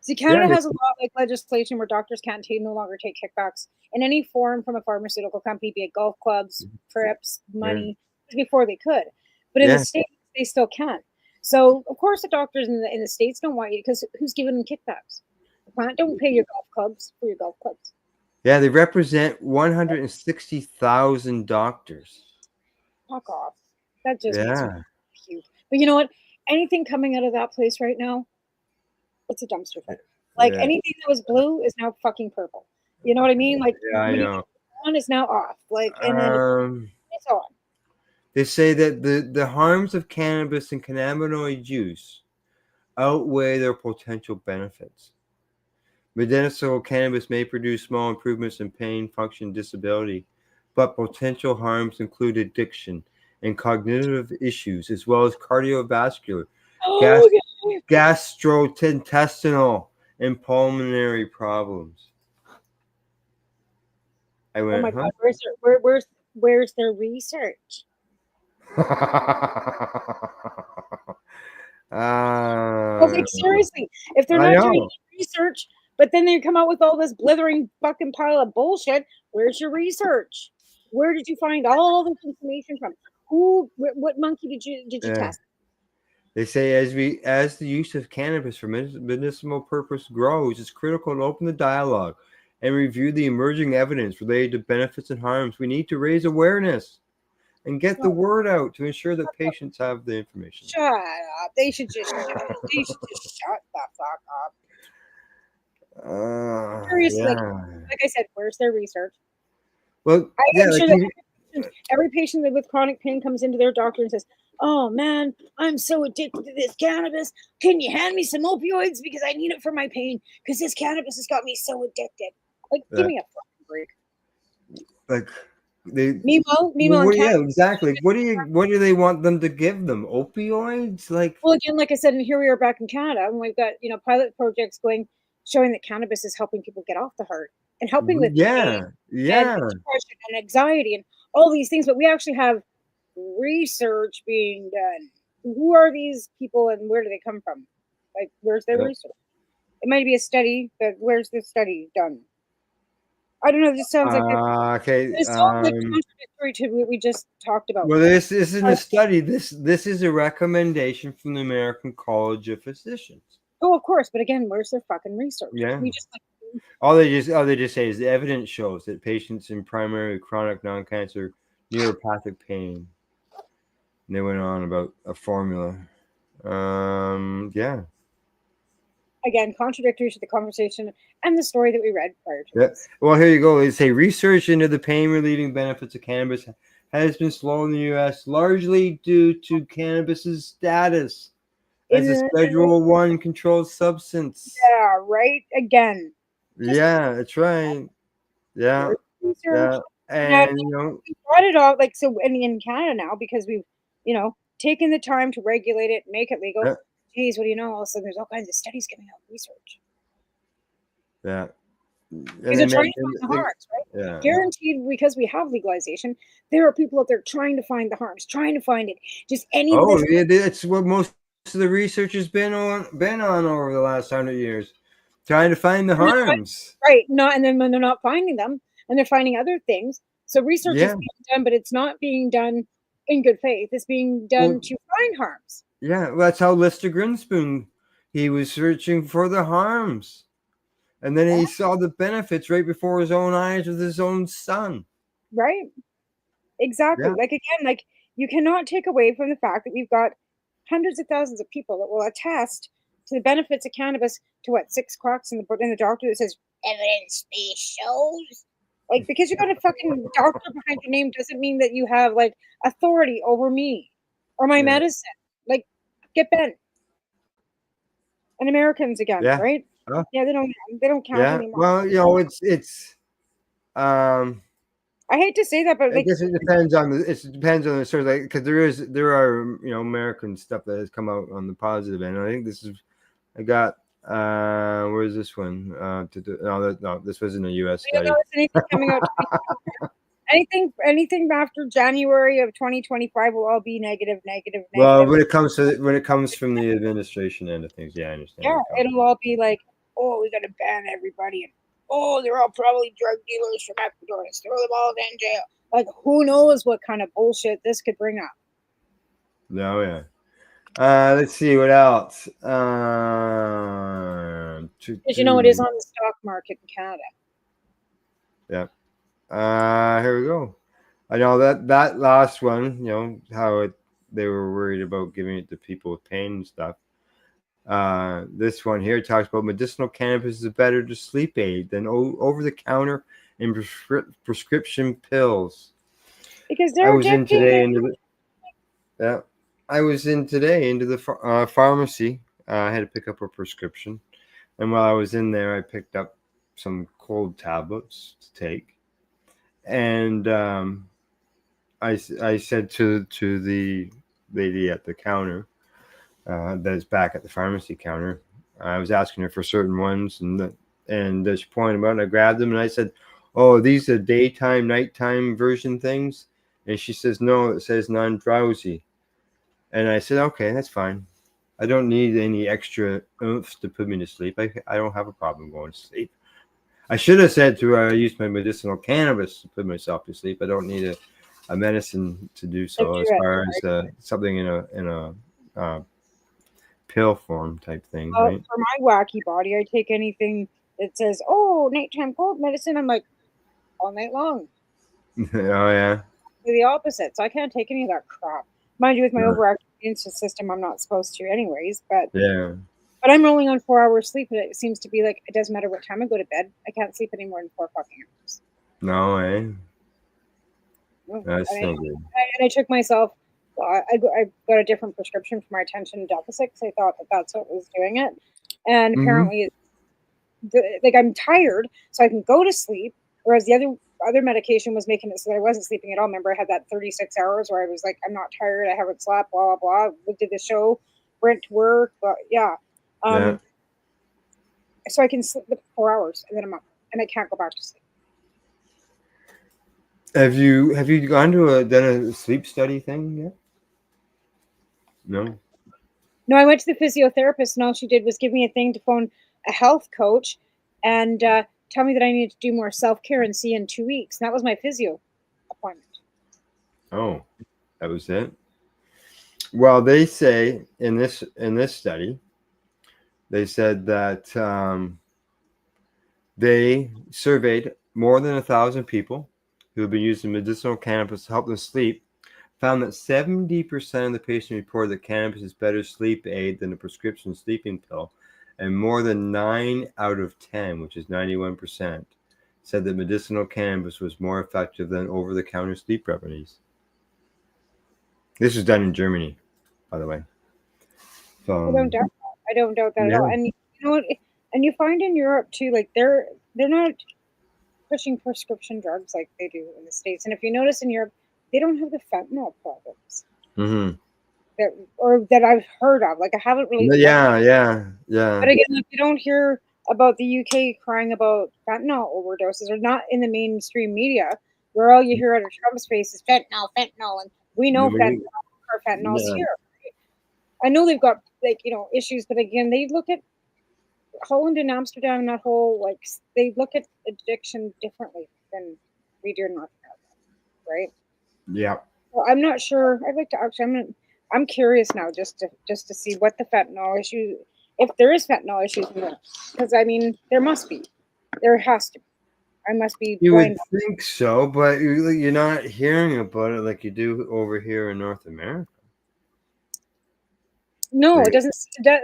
See, Canada has a lot like legislation where doctors can't no longer take kickbacks in any form from a pharmaceutical company, be it golf clubs, trips, money. Before they could, but in the States they still can. So of course the doctors in the States don't want you, because who's giving them kickbacks? The plant don't pay your golf clubs for your golf clubs. Yeah, they represent 160,000 doctors. Fuck off. That just makes me cute. But you know what? Anything coming out of that place right now, it's a dumpster fire. Like anything that was blue is now fucking purple. You know what I mean? Like I know. On is now off. Like, and then it's on. They say that the harms of cannabis and cannabinoid use outweigh their potential benefits. Medicinal cannabis may produce small improvements in pain, function, disability, but potential harms include addiction and cognitive issues, as well as cardiovascular, gastrointestinal, and pulmonary problems. I went, oh my God, where's their research? Like, seriously, if they're not doing research, but then they come out with all this blithering fucking pile of bullshit, where's your research? Where did you find all this information from? What monkey did you test? They say as the use of cannabis for medicinal purpose grows, it's critical to open the dialogue and review the emerging evidence related to benefits and harms. We need to raise awareness and get the word out to ensure that patients have the information. Shut up. They should just shut the fuck up. Seriously, like I said, where's their research? Well, I'm sure that every patient with chronic pain comes into their doctor and says, oh man, I'm so addicted to this cannabis. Can you hand me some opioids, because I need it for my pain, because this cannabis has got me so addicted. Like, give me a fucking break. Like, Mimo, exactly. What do they want them to give them? Opioids? Like, well, again, like I said, and here we are back in Canada, and we've got pilot projects showing that cannabis is helping people get off the heart and helping with pain and depression and anxiety and all these things. But we actually have research being done. Who are these people and where do they come from? Like, where's their research? It might be a study, but where's the study done? I don't know. This sounds like this sounds like contradictory to what we just talked about. Well, this isn't a study. This is a recommendation from the American College of Physicians. Oh, of course, but again, where's their fucking research? Yeah. We just All they just say is the evidence shows that patients in primary chronic non-cancer neuropathic pain. And they went on about a formula. Yeah. again contradictory to the conversation and the story that we read prior to Yeah. this. Well, here you go. They say research into the pain relieving benefits of cannabis has been slow in the U.S., largely due to cannabis's status as a Schedule 1 controlled substance. Yeah, right. Again. Yeah, that's right. Yeah. Research. Yeah. Now, And, you know, we brought it all like so in Canada now because we've, taken the time to regulate it, make it legal. yeah. Geez, what do you know? All of a sudden there's all kinds of studies coming out, research. Yeah. Because they're trying to find the harms, right? Yeah. Guaranteed, because we have legalization, there are people out there trying to find the harms, trying to find it. Just any Oh, yeah, it's what most of the research has been on over the last 100 years, trying to find the harms. Right. Not, and then when they're not finding them, and they're finding other things. So research is Yeah. being done, but it's not being done in good faith. It's being done to find harms. Yeah, well, that's how Lester Grinspoon, he was searching for the harms. And then he saw the benefits right before his own eyes with his own son. Right. Exactly. Yeah. Like, again, like, you cannot take away from the fact that we've got hundreds of thousands of people that will attest to the benefits of cannabis to what 6 cracks in the doctor that says evidence-based shows. Like, because you got a fucking doctor behind your name doesn't mean that you have like authority over me or my medicine. Like, get bent. And Americans again, Yeah. right? Yeah, they don't count anymore. Well, you know, it's I hate to say that, but I like, guess it depends on the sort of like, because there are American stuff that has come out on the positive end. I think I got where's this one? No, this wasn't a U.S. study. Anything coming out? Anything after January of 2025 will all be negative. Well, when it comes from the administration end of things, yeah, I understand. Yeah, it'll all be like, oh, we got to ban everybody, and oh, they're all probably drug dealers from Ecuador. Let's throw them all in jail. Like, who knows what kind of bullshit this could bring up? No, yeah. Let's see what else. Because you know it is on the stock market in Canada. Yeah. Here we go. I know that last one, you know, how they were worried about giving it to people with pain and stuff. This one here talks about medicinal cannabis is better to sleep aid than over-the-counter and prescription pills. Because I was in today into the pharmacy. I had to pick up a prescription, and while I was in there, I picked up some cold tablets to take, and I said to the lady at the counter. That's back at the pharmacy counter. I was asking her for certain ones, and she pointed them out, and I grabbed them, and I said, "Oh, these are daytime, nighttime version things." And she says, "No, it says non-drowsy." And I said, "Okay, that's fine. I don't need any extra oomph to put me to sleep. I don't have a problem going to sleep." I should have said to her, I use my medicinal cannabis to put myself to sleep. I don't need a medicine to do so, as far as something in a pill form type thing, right? For my wacky body, I take anything that says, "Oh, nighttime cold medicine." I'm like, all night long. Oh yeah. The opposite. So I can't take any of that crap. Mind you, with my overactive immune system, I'm not supposed to, anyways. But yeah. But I'm rolling on 4 hours sleep, and it seems to be like it doesn't matter what time I go to bed. I can't sleep any more than 4 fucking hours. No, that's so good. And I took myself. I got a different prescription for my attention deficit because I thought that's what was doing it. And apparently, like, I'm tired, so I can go to sleep. Whereas the other medication was making it so that I wasn't sleeping at all. Remember, I had that 36 hours where I was like, I'm not tired, I haven't slept, blah blah blah. We did the show, went to work, but yeah. So I can sleep for 4 hours, and then I'm up, and I can't go back to sleep. Have you done a sleep study thing yet? No. No, I went to the physiotherapist, and all she did was give me a thing to phone a health coach, and tell me that I needed to do more self-care and see in 2 weeks. And that was my physio appointment. Oh, that was it. Well, they say in this study They said that they surveyed more than 1,000 people who have been using medicinal cannabis to help them sleep, found that 70% of the patients reported that cannabis is better sleep aid than a prescription sleeping pill, and more than 9 out of 10, which is 91%, said that medicinal cannabis was more effective than over-the-counter sleep remedies. This was done in Germany, by the way. So, I don't doubt that. I don't doubt that at all. Yeah. And you know what? And you find in Europe too, like they're not pushing prescription drugs like they do in the States. And if you notice in Europe, they don't have the fentanyl problems that I've heard of. Like I haven't really. Yeah. But again, like, you don't hear about the UK crying about fentanyl overdoses, or not in the mainstream media, where all you hear out of Trump's face is fentanyl, and we know fentanyl's Yeah. here. I know they've got issues, but again, they look at Holland and Amsterdam, that whole they look at addiction differently than we do in North America, right? Yeah. Well, I'm not sure. I'd like to actually. I'm curious now, just to see what the fentanyl issue, if there is fentanyl issues in there, because I mean there must be, there has to be. I must be You blind. would think so, but you're not hearing about it like you do over here in North America. No, it doesn't.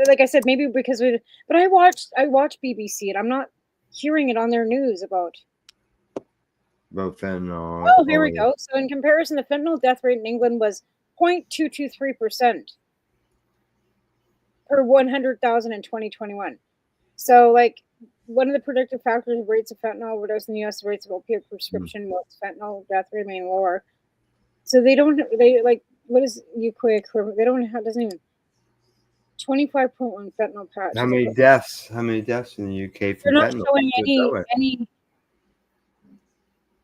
Like I said, maybe because but I watch BBC, and I'm not hearing it on their news about fentanyl. Oh, here we go. So in comparison, the fentanyl death rate in England was 0.223% per 100,000 in 2021. So like one of the predictive factors of rates of fentanyl overdose in the U.S. rates of opiate prescription was fentanyl death remain lower. So they like, what is UQA equivalent? They don't have, doesn't even 25.1 fentanyl patch. How many deaths in the UK from They're not fentanyl? showing any.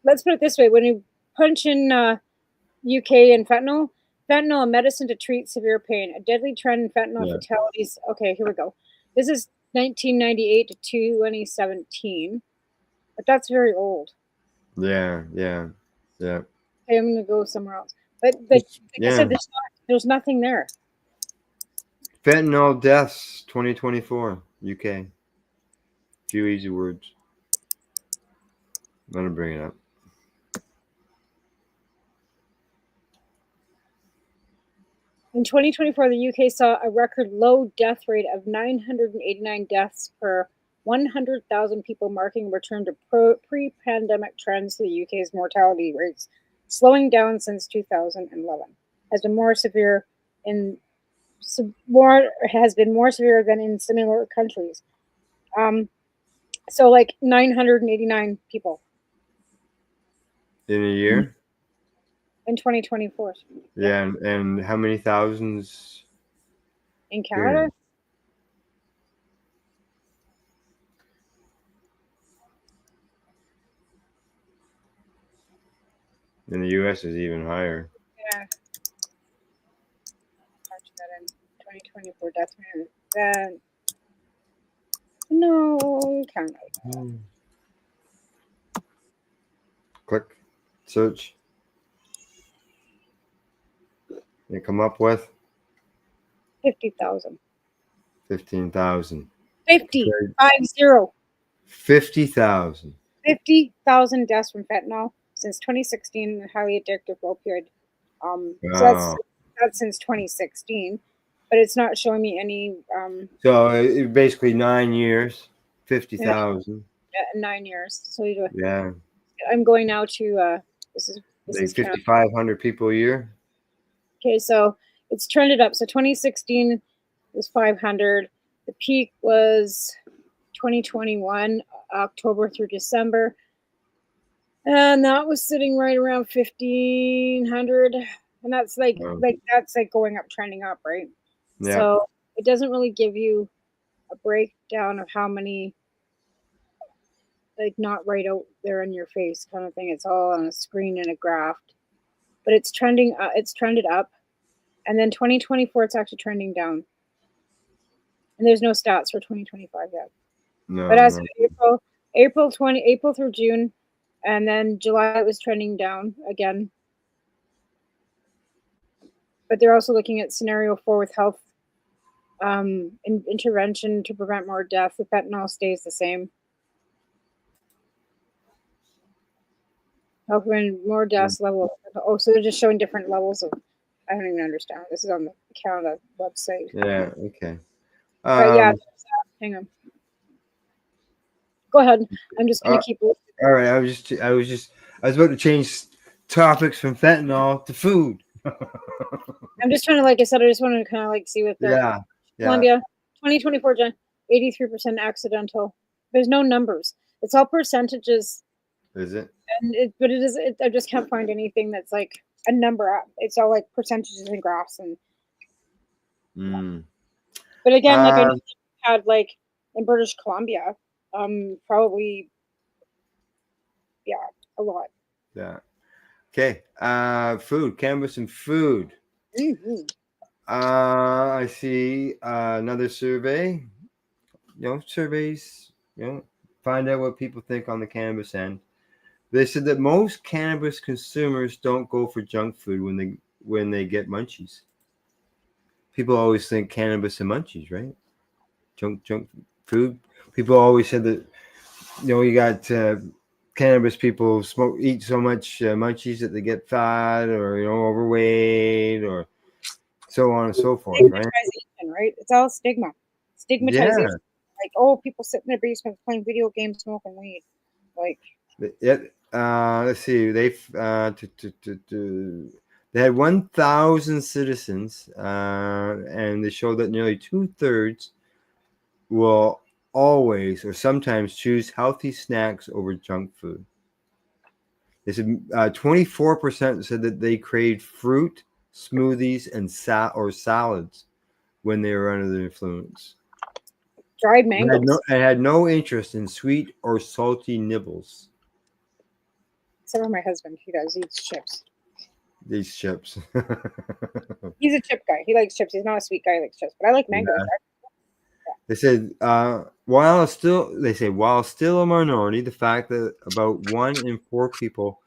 Let's put it this way: when you punch in UK and fentanyl, a medicine to treat severe pain, a deadly trend in fentanyl fatalities. Okay, here we go. This is 1998 to 2017, but that's very old. Yeah. Okay, I'm gonna go somewhere else. But like I said, there's nothing there. Fentanyl deaths 2024 UK. Few easy words. I'm gonna bring it up. In 2024, the UK saw a record low death rate of 989 deaths per 100,000 people, marking a return to pre-pandemic trends to the UK's mortality rates, slowing down since 2011. Has been more severe than in similar countries. So like 989 people In a year? In 2024. Yeah, and how many thousands in Canada? In the US is even higher. Yeah. March that in 2024 death rate. No, Canada. Click, search. You come up with 50,000. 15,000. 50. 50,000. 50,000 deaths from fentanyl since 2016. Highly addictive opioid. So that's since 2016, but it's not showing me any. So basically 9 years, 50,000. Yeah, 9 years. So yeah. I'm going now to this is 5,500 people a year. Okay, so it's trended up. So 2016 was 500. The peak was 2021, October through December. And that was sitting right around 1,500. And that's like going up, trending up, right? Yeah. So it doesn't really give you a breakdown of how many, like not right out there in your face kind of thing. It's all on a screen and a graph. But it's trending, it's trended up. And then 2024, it's actually trending down. And there's no stats for 2025 yet. No. But as of April through June, and then July it was trending down again. But they're also looking at scenario 4 with health Intervention to prevent more death. The fentanyl stays the same. Help prevent more deaths level. Oh, so they're just showing different levels of. I don't even understand. This is on the Canada website. Yeah. Okay. But yeah, hang on. Go ahead. I'm just gonna keep. All right. I was about to change topics from fentanyl to food. I'm just trying to, like I said, I just want to kind of like see what the Yeah. Columbia 2024 83% accidental. There's no numbers. It's all percentages. Is it? And I just can't find anything that's like a number. It's all like percentages and graphs and. But again, like I had like in British Columbia, probably, yeah, a lot. Yeah. Okay. Food, cannabis, and food. Mm-hmm. I see another survey. Surveys. Find out what people think on the cannabis end. They said that most cannabis consumers don't go for junk food when they get munchies. People always think cannabis and munchies, right? Junk food. People always said that. You got cannabis people eat so much munchies that they get fat or overweight or so on and so forth, right? Right? It's all stigmatization. Yeah. Like, oh, people sit in their basements playing video games, smoking weed. Like, let's see. They had 1,000 citizens, and they showed that nearly 2/3 will always or sometimes choose healthy snacks over junk food. They said 24% said that they craved fruit, smoothies, and salads when they were under the influence. Dried mangoes. I had no interest in sweet or salty nibbles. Except for my husband, he eats chips. These chips. He's a chip guy. He likes chips. He's not a sweet guy. He likes chips, but I like mangoes. Yeah. They said while still a minority, the fact that about 1 in 4 people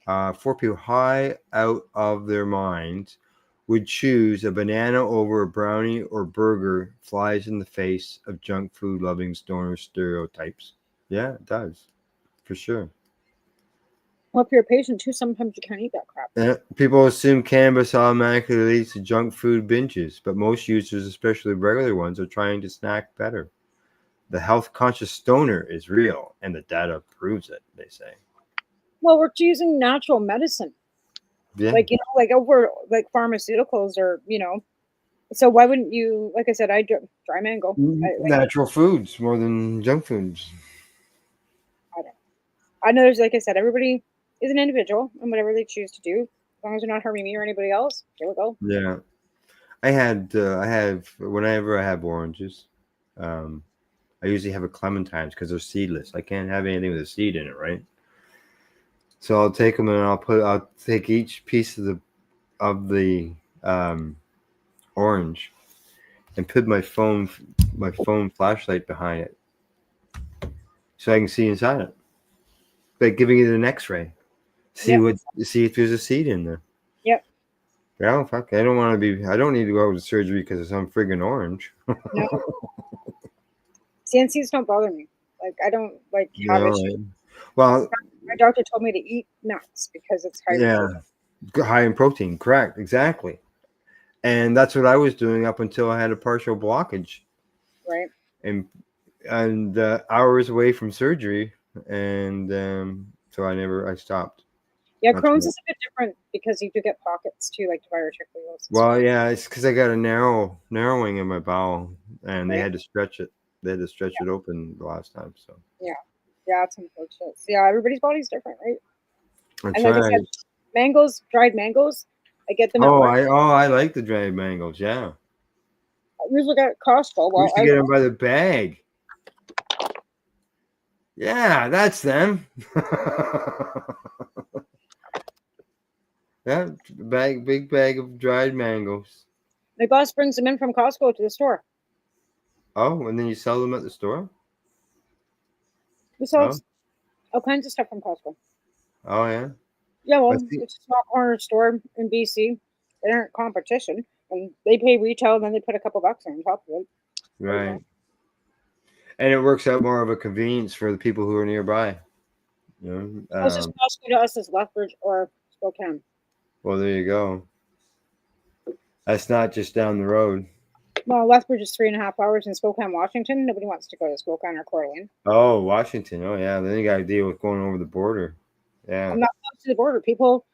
high out of their minds would choose a banana over a brownie or burger flies in the face of junk food loving stoner stereotypes. Yeah, it does. For sure. Well, if you're a patient too, sometimes you can't eat that crap. People assume cannabis automatically leads to junk food binges, but most users, especially regular ones, are trying to snack better. The health-conscious stoner is real, and the data proves it, they say. Well, we're using natural medicine. Yeah. Like, over like pharmaceuticals or, so why wouldn't you, like I said, I dry mango. Natural foods more than junk foods. I know there's, like I said, everybody is an individual and whatever they choose to do, as long as they're not harming me or anybody else, here we go. Yeah. I have, whenever I have oranges, I usually have a clementines because they're seedless. I can't have anything with a seed in it, right? So I'll take them and I'll take each piece of the orange and put my phone flashlight behind it so I can see inside it. Like giving it an X-ray, see if there's a seed in there. Yep. Yeah, fuck. I don't need to go to surgery because of some friggin' orange. No. CNCs don't bother me. Like, I don't have issues. Right. Well, my doctor told me to eat nuts because it's high. High in protein. Correct. Exactly. And that's what I was doing up until I had a partial blockage. Right. And hours away from surgery, and so I stopped. Yeah, Crohn's is a bit different because you do get pockets too, like diverticulosis. Well, yeah, it's because I got a narrowing in my bowel, and they had to stretch it. They had to stretch it open the last time. So yeah, it's unfortunate. So, yeah, everybody's body's different, right? That's and like right. I said, dried mangoes, I get them. I like the dried mangoes. Yeah. I usually get Costco. We used to get them by the bag. Yeah, that's them. Yeah, big bag of dried mangoes. My boss brings them in from Costco to the store. Oh, and then you sell them at the store? We sell all kinds of stuff from Costco. Oh, yeah? Yeah, well, it's a small corner store in BC. They aren't competition. And they pay retail, and then they put a couple bucks on top of it. Right. And it works out more of a convenience for the people who are nearby. You know, Closest Costco to us is Lethbridge or Spokane. well, there you go. That's not just down the road. Well, Lethbridge is 3.5 hours, in Spokane, Washington. Nobody wants to go to Spokane or Coeur d'Alene. Oh, Washington. Oh, yeah. Then you got to deal with going over the border. Yeah. I'm not close to the border. People,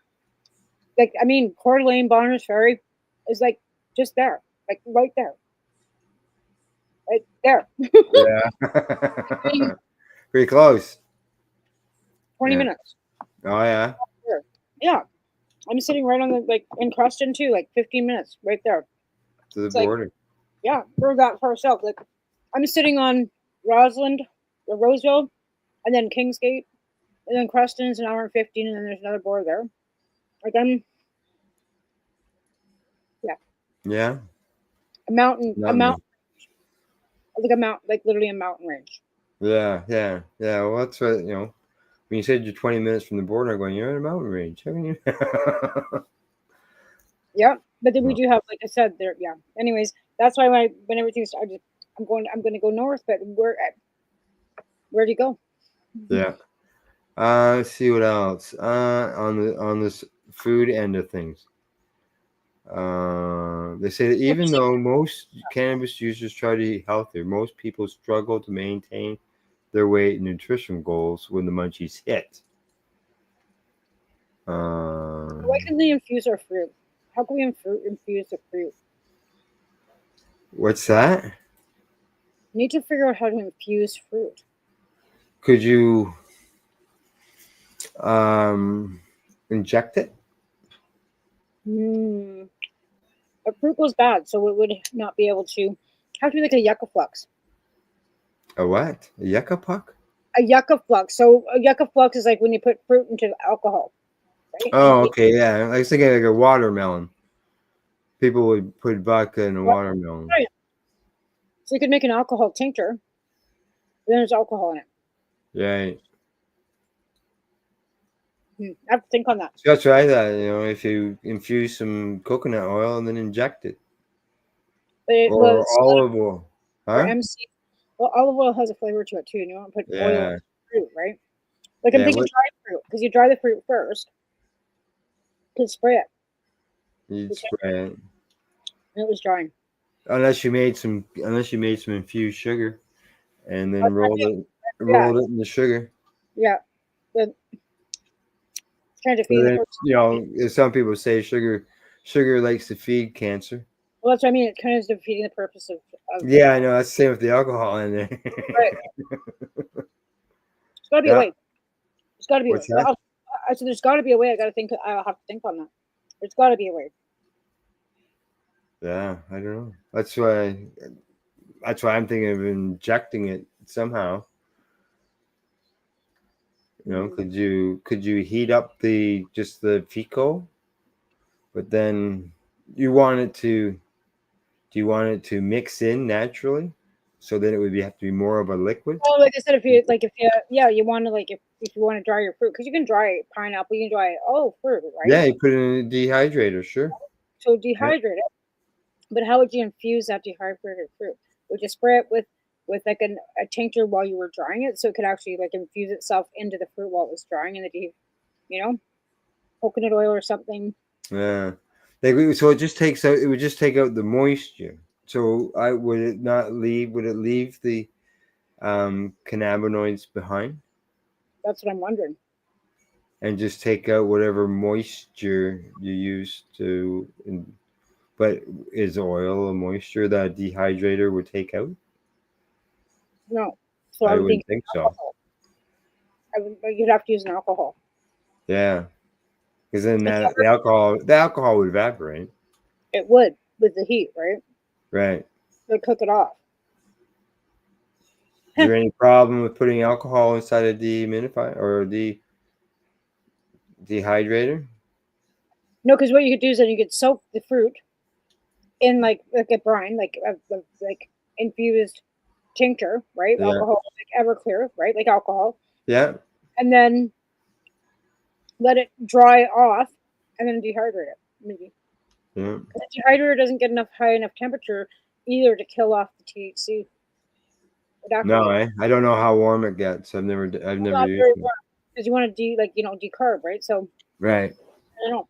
like, I mean, Coeur d'Alene, Bonners Ferry is like just there, like right there. Right there. Yeah. Pretty close. 20 Yeah. minutes. Oh, yeah. Yeah. I'm sitting right on the, like, in Croston too, like 15 minutes right there. To the It's like, border. yeah, we're that far south. Like, I'm sitting on Roseland or Roseville, and then Kingsgate, and then Croston's an hour and 15, and then there's another border there. Like, I'm, yeah, Yeah. a mountain, Not like literally a mountain range. Yeah. Yeah. Yeah. Well, that's what, you know, when you said you're 20 minutes from the border, I'm going, you're in a mountain range, haven't you? Yeah, but then we do have, like I said, there. Yeah. Anyways, that's why when everything started, I'm going to go north, but where do you go? Yeah. Let's see what else. On this food end of things. They say that even though most cannabis users try to eat healthier, most people struggle to maintain their weight and nutrition goals when the munchies hit. Why can they infuse our fruit? How can we infuse the fruit? What's that? We need to figure out how to infuse fruit. Could you inject it? A fruit goes bad, so it would not be able to. Have to be like a yucca flux. A what? A yucca puck? A yucca flux. So a yucca flux is like when you put fruit into alcohol. Right? Oh, okay, yeah. I was thinking like a watermelon. People would put vodka in a watermelon. Right. So you could make an alcohol tincture. And then there's alcohol in it. Right. I have to think on that. So that's what I thought, you know, if you infuse some coconut oil and then inject it. Or olive oil. Or Huh? MC. Well, olive oil has a flavor to it too, and you want to put oil in fruit, right? Like I'm thinking dried fruit, because you dry the fruit first. You can spray it. You'd spray it. And it was drying. Unless you made some infused sugar and then rolled it in the sugar. Yeah. But trying to feed then, you know, some people say sugar likes to feed cancer. Well, that's what I mean. It kind of is defeating the purpose of yeah, I know. That's the same with the alcohol in there. Right. There's got to be a way. There's got to be a way. I said there's got to be a way. I'll have to think on that. There's got to be a way. Yeah, I don't know. That's why I'm thinking of injecting it somehow. You know, could you heat up the fecal, but then you want it to. Do you want it to mix in naturally, so that it would have to be more of a liquid? Oh, like I said, if you want to if you want to dry your fruit, because you can dry pineapple, you can dry fruit, right? Yeah, you put it in a dehydrator, sure. So dehydrate it, but how would you infuse that dehydrated fruit? Would you spray it with like a tincture while you were drying it, so it could actually like infuse itself into the fruit while it was drying in the coconut oil or something? Yeah. So it would just take out the moisture. So would it leave the cannabinoids behind? That's what I'm wondering. And just take out whatever moisture you use but is oil a moisture that a dehydrator would take out? No. So I wouldn't think so. You'd have to use an alcohol. Yeah. Because then the alcohol would evaporate. It would with the heat, right? Right. It would cook it off. Is there any problem with putting alcohol inside a dehumidifier or a dehydrator? No, because what you could do is then you could soak the fruit in like a brine, like infused tincture, right? Yeah. Alcohol, like Everclear, right? Like alcohol. Yeah. And then let it dry off, and then dehydrate it, maybe. Yeah. The dehydrator doesn't get high enough temperature either to kill off the THC. No, I don't know how warm it gets. I've never used it. Because you want to decarb, right? So Right. I don't know.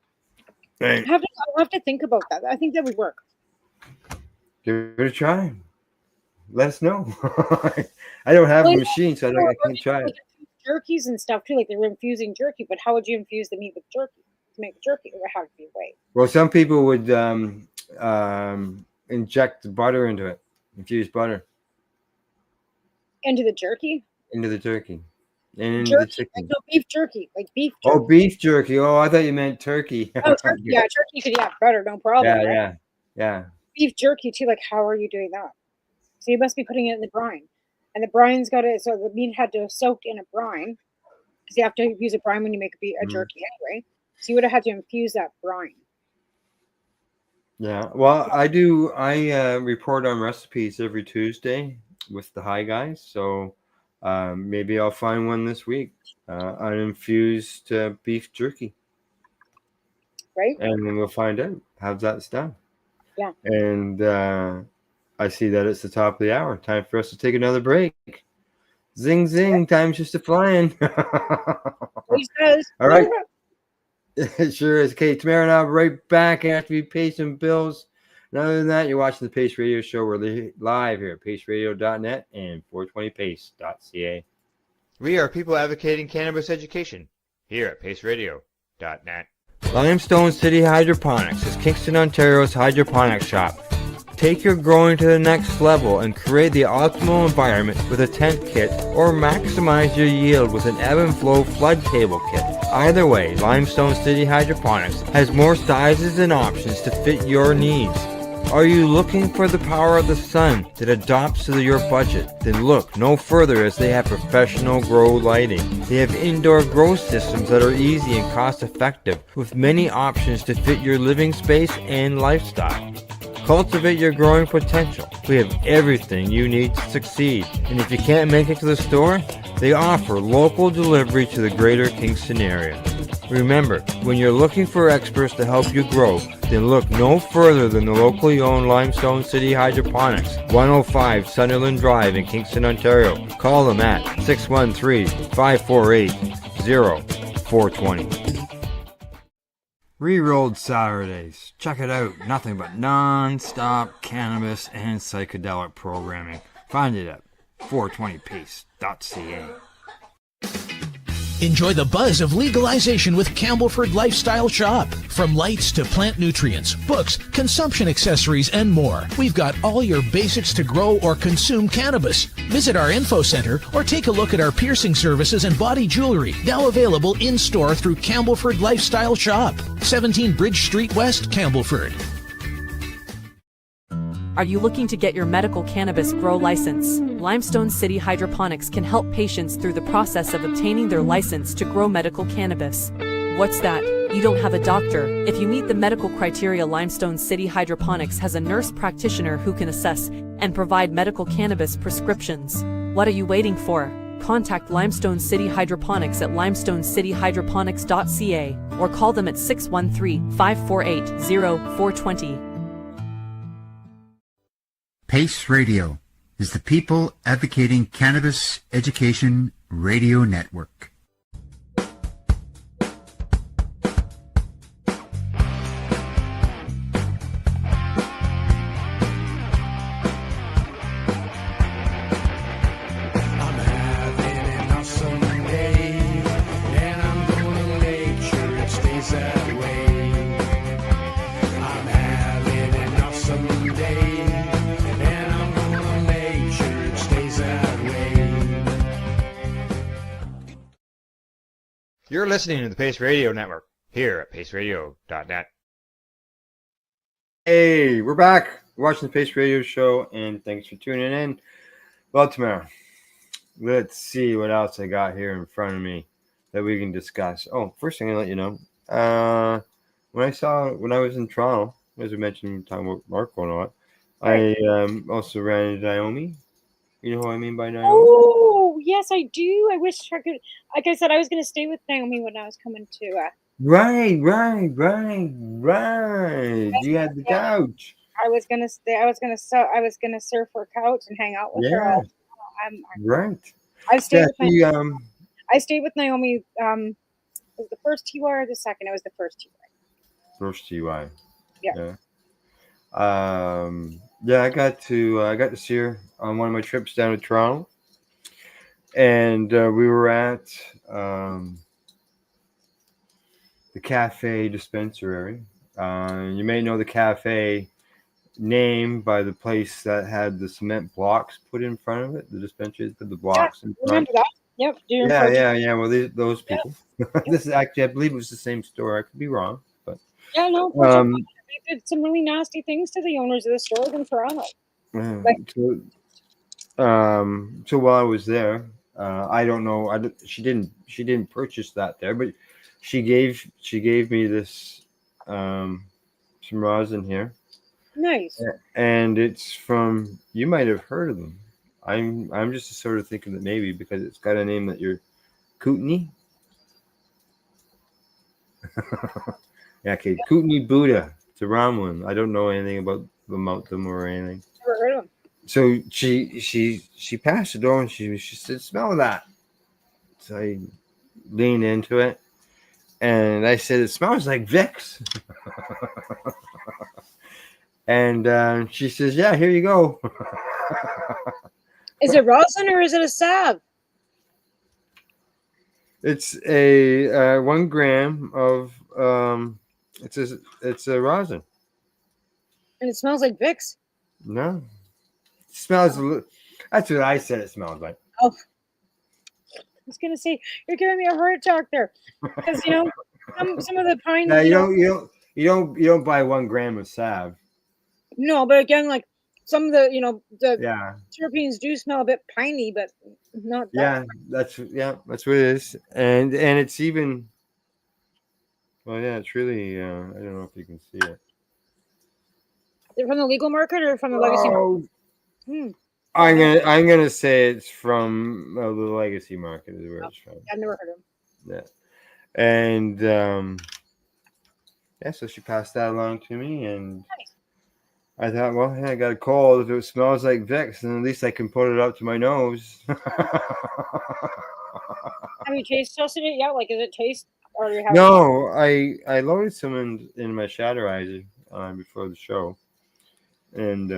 Right. I'll have to think about that. I think that would work. Give it a try. Let us know. I don't have a machine, so I can't try it. Jerkies and stuff too, like they were infusing jerky. But how would you infuse the meat with jerky to make jerky? It would have to be a way. Well, some people would inject butter into it, infuse butter Into the jerky. Into the turkey. And into jerky, the chicken. like, no, beef jerky, like beef jerky. Oh, beef jerky. Oh, I thought you meant turkey. Oh, turkey. Yeah, turkey could butter, no problem. Yeah. Beef jerky too. Like, how are you doing that? So you must be putting it in the brine, and the brine's got to. So the meat had to soak in a brine, because you have to use a brine when you make a jerky anyway. So you would have had to infuse that brine. Yeah. Well, I do. I report on recipes every Tuesday with the Hi Guys. So maybe I'll find one this week. Uninfused beef jerky. Right. And then we'll find out how that's done. Yeah. And I see that it's the top of the hour. Time for us to take another break. Zing, zing. Time's just a flying. All right. It sure is. Okay, Tamara and I'll be right back after we pay some bills. And other than that, you're watching the Pace Radio Show. We're live here at paceradio.net and 420pace.ca. We are people advocating cannabis education here at paceradio.net. Limestone City Hydroponics is Kingston, Ontario's hydroponics shop. Take your growing to the next level and create the optimal environment with a tent kit, or maximize your yield with an ebb and flow flood table kit. Either way, Limestone City Hydroponics has more sizes and options to fit your needs. Are you looking for the power of the sun that adapts to your budget? Then look no further, as they have professional grow lighting. They have indoor grow systems that are easy and cost effective, with many options to fit your living space and lifestyle. Cultivate your growing potential. We have everything you need to succeed. And if you can't make it to the store, they offer local delivery to the greater Kingston area. Remember, when you're looking for experts to help you grow, then look no further than the locally owned Limestone City Hydroponics, 105 Sunderland Drive in Kingston, Ontario. Call them at 613-548-0420. Rerolled Saturdays. Check it out. Nothing but non-stop cannabis and psychedelic programming. Find it at 420pace.ca. Enjoy the buzz of legalization with Campbellford Lifestyle Shop. From lights to plant nutrients, books, consumption accessories, and more, we've got all your basics to grow or consume cannabis. Visit our info center or take a look at our piercing services and body jewelry, now available in-store through Campbellford Lifestyle Shop, 17 Bridge Street West, Campbellford. Are you looking to get your medical cannabis grow license? Limestone City Hydroponics can help patients through the process of obtaining their license to grow medical cannabis. What's that? You don't have a doctor. If you meet the medical criteria, Limestone City Hydroponics has a nurse practitioner who can assess and provide medical cannabis prescriptions. What are you waiting for? Contact Limestone City Hydroponics at limestonecityhydroponics.ca or call them at 613-548-0420. Pace Radio is the People Advocating Cannabis Education Radio Network. You're listening to the Pace Radio Network here at paceradio.net. Hey, we're back. We're watching the Pace Radio Show, and thanks for tuning in. Well, Tamara, let's see what else I got here in front of me that we can discuss. Oh, first thing I'll let you know, when I was in Toronto, as we mentioned, talking about Marco and all that, I also ran into Naomi. You know who I mean by Naomi? Oh, yes, I do. I wish I could. Like I said, I was going to stay with Naomi when I was coming to Right. You had the Yeah, couch. I was gonna stay. I was gonna surf her couch and hang out with her Yeah. all. I'm. Right. I stayed Yeah. with my. I stayed with Naomi. Was it the first TY or the second? It was the first TY. First TY. Yeah. Yeah. Yeah. I got to see her on one of my trips down to Toronto, and we were at the cafe dispensary. You may know the cafe name by the place that had the cement blocks put in front of it. The dispensary put the Yeah. blocks in front. Remember that? Yep. Do you Yeah, remember? yeah. Well, those Yeah. people. This is actually, I believe it was the same store. I could be wrong, but Yeah. No. um, They did some really nasty things to the owners of the stores in Toronto. yeah, Like, so while I was there, I don't know. She didn't purchase that there, but she gave me this some rosin here. nice. And it's from, you might have heard of them. I'm just sort of thinking that maybe because it's got a name that you're Kootenai. Yeah, okay, Kootenai Buddha. It's a round one. I don't know anything about them or anything. Never heard of them. So she passed the door and she said, "Smell that." So I leaned into it and I said, "It smells like Vicks." And she says, "Yeah, here you go." Is it rosin or is it a salve? It's a 1 gram of it's a rosin. And it smells like Vicks. No, it smells. That's what I said. It smells like. Oh, I was gonna say you're giving me a heart attack there, because some of the pine. Now you don't buy 1 gram of salve. No, but again, like some of the Yeah, terpenes do smell a bit piney, but not that. that's what it is, and it's even. Well, yeah, it's really. I don't know if you can see it. Is it from the legal market or from the legacy market? Oh, I'm gonna say it's from the legacy market is where it's from. I've never heard of them. Yeah, and yeah, so she passed that along to me, and I thought, well, yeah, I got a cold. If it smells like Vicks, then at least I can put it up to my nose. Have you taste tested it yet? Like, is it taste or you have? No, I loaded some in my Shatterizer before the show, and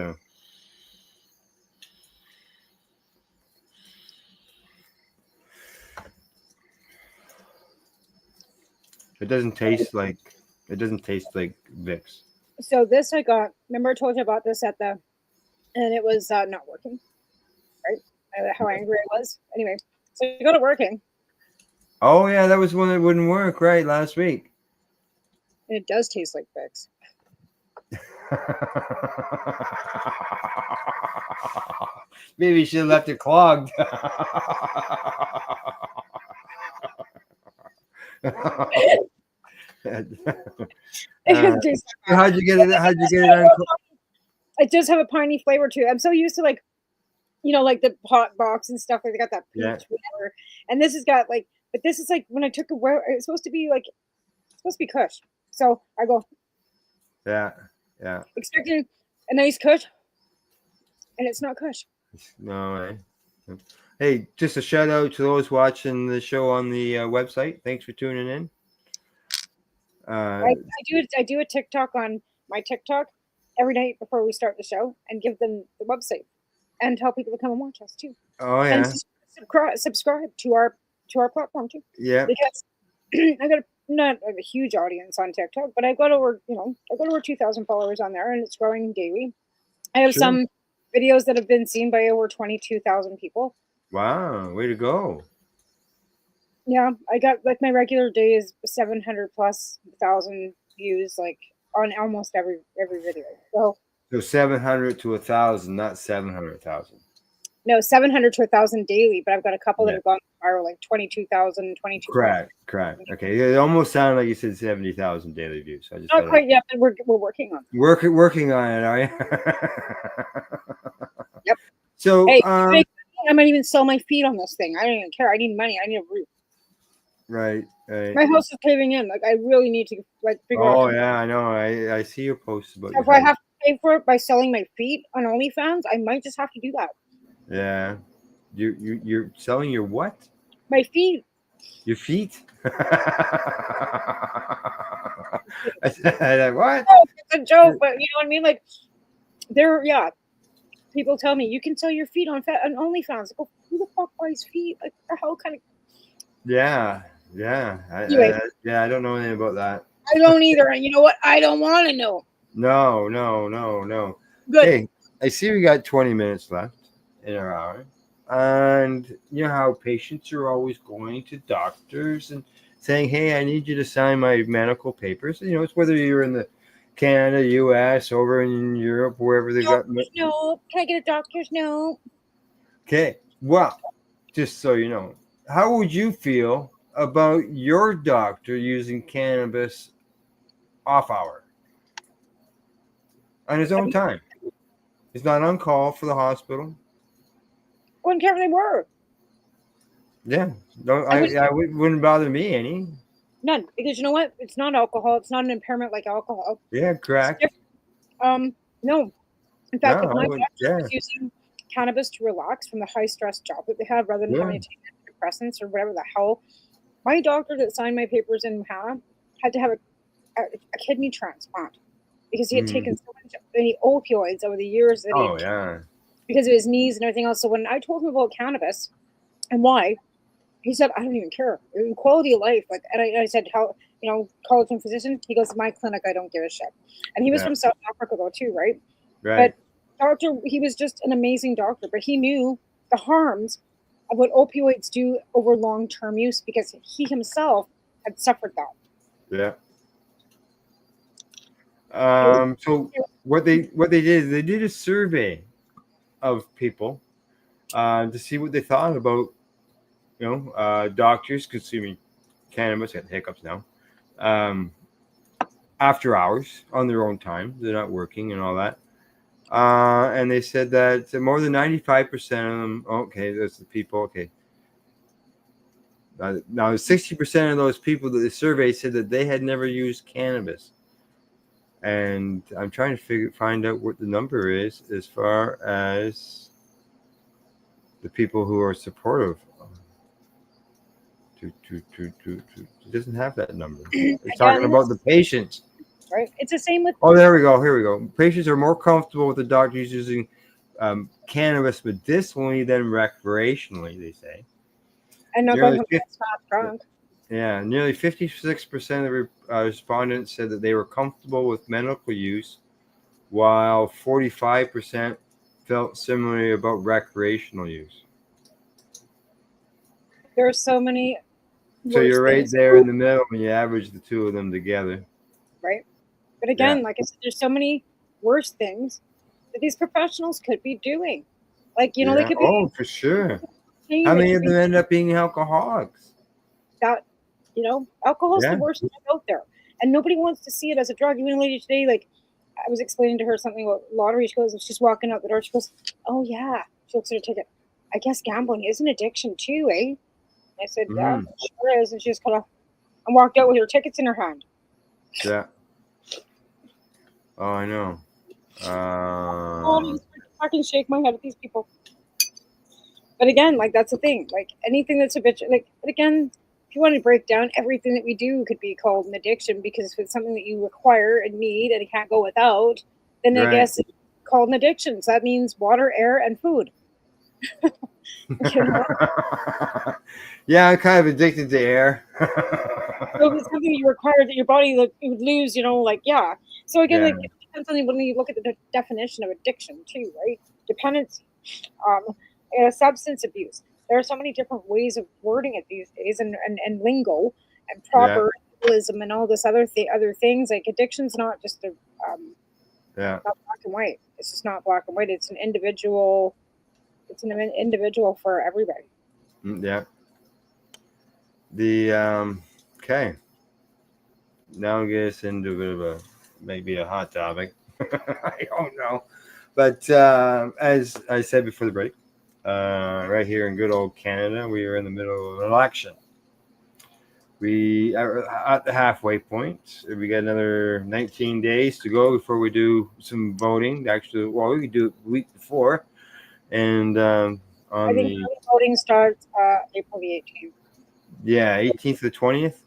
it doesn't taste like Vicks. So this I got. Remember I told you about this and it was not working. Right? How angry I was. Anyway, so I got it working. Oh yeah, that was one that wouldn't work right last week. And it does taste like Vicks. Maybe you should have left it clogged. How'd you get it? It does have a piney flavor to it. I'm so used to like the hot box and stuff. Like they got that peach flavor, and this has got like, but this is like when I took it's supposed to be Kush. So I go, yeah, expecting a nice Kush, and it's not Kush. No. Hey, just a shout out to those watching the show on the website. Thanks for tuning in. I do a TikTok on my TikTok every night before we start the show and give them the website and tell people to come and watch us too. Oh yeah. And subscribe to our platform too. Yeah. Because I got not a huge audience on TikTok, but I've got over 2,000 followers on there, and it's growing daily. I have some videos that have been seen by over 22,000 people. Wow, way to go. Yeah, I got like my regular day is 700,000+ views, like on almost every video. So 700 to 1,000, not 700,000. No, 700 to 1,000 daily, but I've got a couple that have gone viral, like 22,000, 22,000. Correct. Okay, it almost sounded like you said 70,000 daily views. So I just not quite yet, but we're working on it. Working on it, are you? Yep. So hey, I might even sell my feet on this thing. I don't even care. I need money. I need a roof. Right. My house is caving in. Like, I really need to like figure out. Oh yeah, I know. I see your posts about If your I house. have to pay for it by selling my feet on OnlyFans, I might just have to do that. Yeah. You're selling your what? My feet. Your feet? I said, what? Oh, it's a joke, but you know what I mean. Like, yeah. People tell me you can sell your feet on OnlyFans. I go, who the fuck buys feet? Like, the hell kind of. Yeah. Anyway, I don't know anything about that. I don't either. And you know what? I don't want to know. No. Good. Hey, I see we got 20 minutes left in our hour. And you know how patients are always going to doctors and saying, hey, I need you to sign my medical papers. You know, it's whether you're in the Canada, US, over in Europe, wherever they got. No. Can I get a doctor's note? Okay. Well, just so you know, how would you feel about your doctor using cannabis off hour on his own time? He's not on call for the hospital. Wouldn't care if they were. Yeah. Wouldn't bother me any. None. Because you know what? It's not alcohol. It's not an impairment like alcohol. Yeah, correct. No. In fact, No, if my doctor was using cannabis to relax from the high stress job that they have rather than having to take antidepressants or whatever the hell, my doctor that signed my papers in Hannah had to have a kidney transplant because he had taken so many opioids over the years that because of his knees and everything else. So when I told him about cannabis and why, he said, I don't even care. Quality of life. Like, and I said, how, college and physician? He goes, my clinic, I don't give a shit. And he was from South Africa though too, right? But he was just an amazing doctor, but he knew the harms of what opioids do over long-term use because he himself had suffered that. Yeah. So what they did is they did a survey of people to see what they thought about doctors consuming cannabis. I got hiccups now. After hours on their own time, they're not working and all that. And they said that more than 95% of them. Okay, that's the people. Okay. Now 60% of those people that they surveyed said that they had never used cannabis. And I'm trying to find out what the number is as far as the people who are supportive. It doesn't have that number. It's talking about the patients. Right. It's the same with. Oh, there we go. Here we go. Patients are more comfortable with the doctors using cannabis medicinally than recreationally, they say. And not going to drunk. Yeah, nearly 56% of the respondents said that they were comfortable with medical use, while 45% felt similarly about recreational use. There are so many. So you're right there in the middle when you average the two of them together. Right. But again, like I said, there's so many worse things that these professionals could be doing. Like, they could be. Oh, for sure. How many of them end up being alcoholics? Alcohol's the worst thing out there. And nobody wants to see it as a drug. Even a lady today, like, I was explaining to her something about lottery. She goes, she's walking out the door. She goes, oh, yeah. She looks at her ticket. I guess gambling is an addiction too, eh? I said, yeah, it sure is. And she just kind of walked out with her tickets in her hand. Yeah. Oh, I know. I can shake my head at these people. But again, like, that's the thing. Like, anything that's a bitch, like, but again, if you want to break down, everything that we do could be called an addiction because if it's something that you require and need and you can't go without, then I guess it's called an addiction. So that means water, air, and food. Yeah, I'm kind of addicted to air. So if it's something you require that your body it would lose, So again, like, it depends on when you look at the definition of addiction too, right? Dependency, substance abuse. There are so many different ways of wording it these days, and lingo and proper legalism and all this other things. Like, addiction's not just not black and white. It's just not black and white. It's an individual. It's an individual for everybody. Yeah. Okay. Now get us into a bit of maybe a hot topic. I don't know. But as I said before the break, right here in good old Canada, we are in the middle of an election. We are at the halfway point. We got another 19 days to go before we do some voting. Actually, well, we could do it the week before. And I on think the, early voting starts April the 18th. yeah, 18th to the 20th.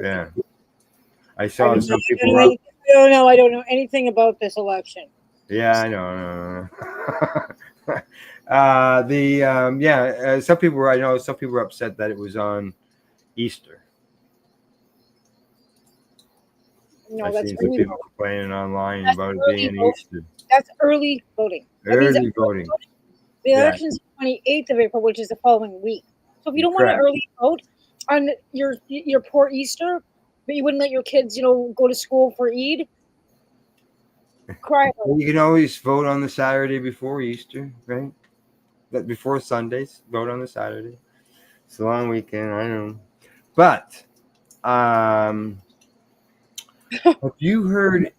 Yeah. I I saw don't some know. people were up. I don't know anything about this election. Yeah, I know. Some people were. I know some people were upset that it was on Easter. No, I've that's seen some early people voting. complaining online That's about it early being voting. Easter. That's early voting. That means Early voting. the Yeah. election's 28th of April, which is the following week. So if you don't want to Correct. early vote on your poor Easter, but you wouldn't let your kids, go to school for Eid, cry about Well, it. you can always vote on the Saturday before Easter, right? That before Sundays, vote on the Saturday. It's a long weekend, I know. But have you heard?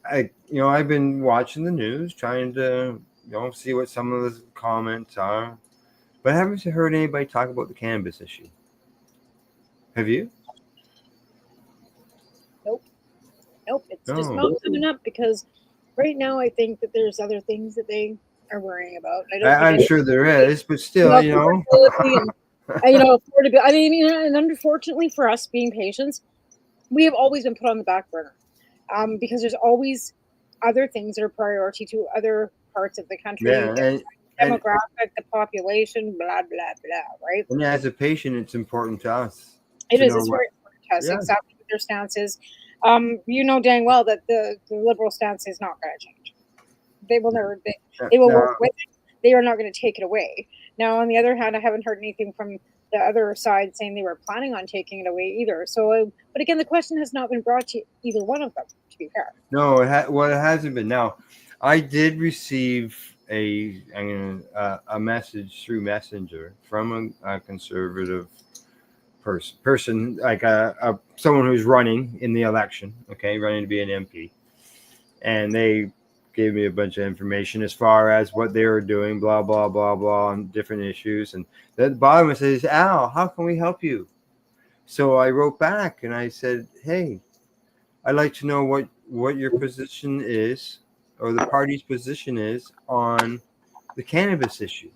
I've been watching the news, trying to see what some of the comments are, but I haven't heard anybody talk about the cannabis issue. Have you? Nope, it's just No. not coming up because right now I think that there's other things that they are worrying about. I don't think I'm it's sure there is, but still, affordability and affordability. I mean, and unfortunately for us being patients, we have always been put on the back burner because there's always other things that are priority to other parts of the country, Yeah, the and demographic, the population, blah blah blah. Right? and as a patient, it's important to us It to is. know It's what. very important to us Yeah. exactly what their stance is. You know dang well that the liberal stance is not going to change. They will never. They will work Now, with it. They are not going to take it away. Now, on the other hand, I haven't heard anything from the other side saying they were planning on taking it away either. So, but again, the question has not been brought to either one of them. To be fair, no, it hasn't been. Now, I did receive a message through Messenger from a conservative person like someone who's running in the election, okay, running to be an MP, and they gave me a bunch of information as far as what they were doing, blah blah blah blah, on different issues, and at the bottom it says, "Al, how can we help you?" So I wrote back and I said, "Hey, I'd like to know what your position is, or the party's position is, on the cannabis issue."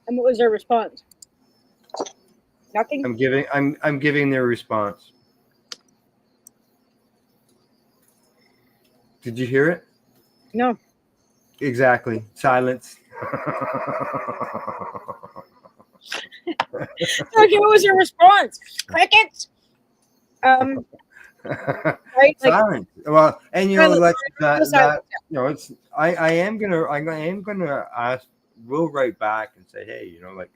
and what was their response? Nothing. I'm giving their response. Did you hear it? No. Exactly. Silence. Okay, what was your response? Crickets. Right. Like, Silence. Well, and silence. like Silence. that. It's. I am gonna ask. We'll write back and say, hey, like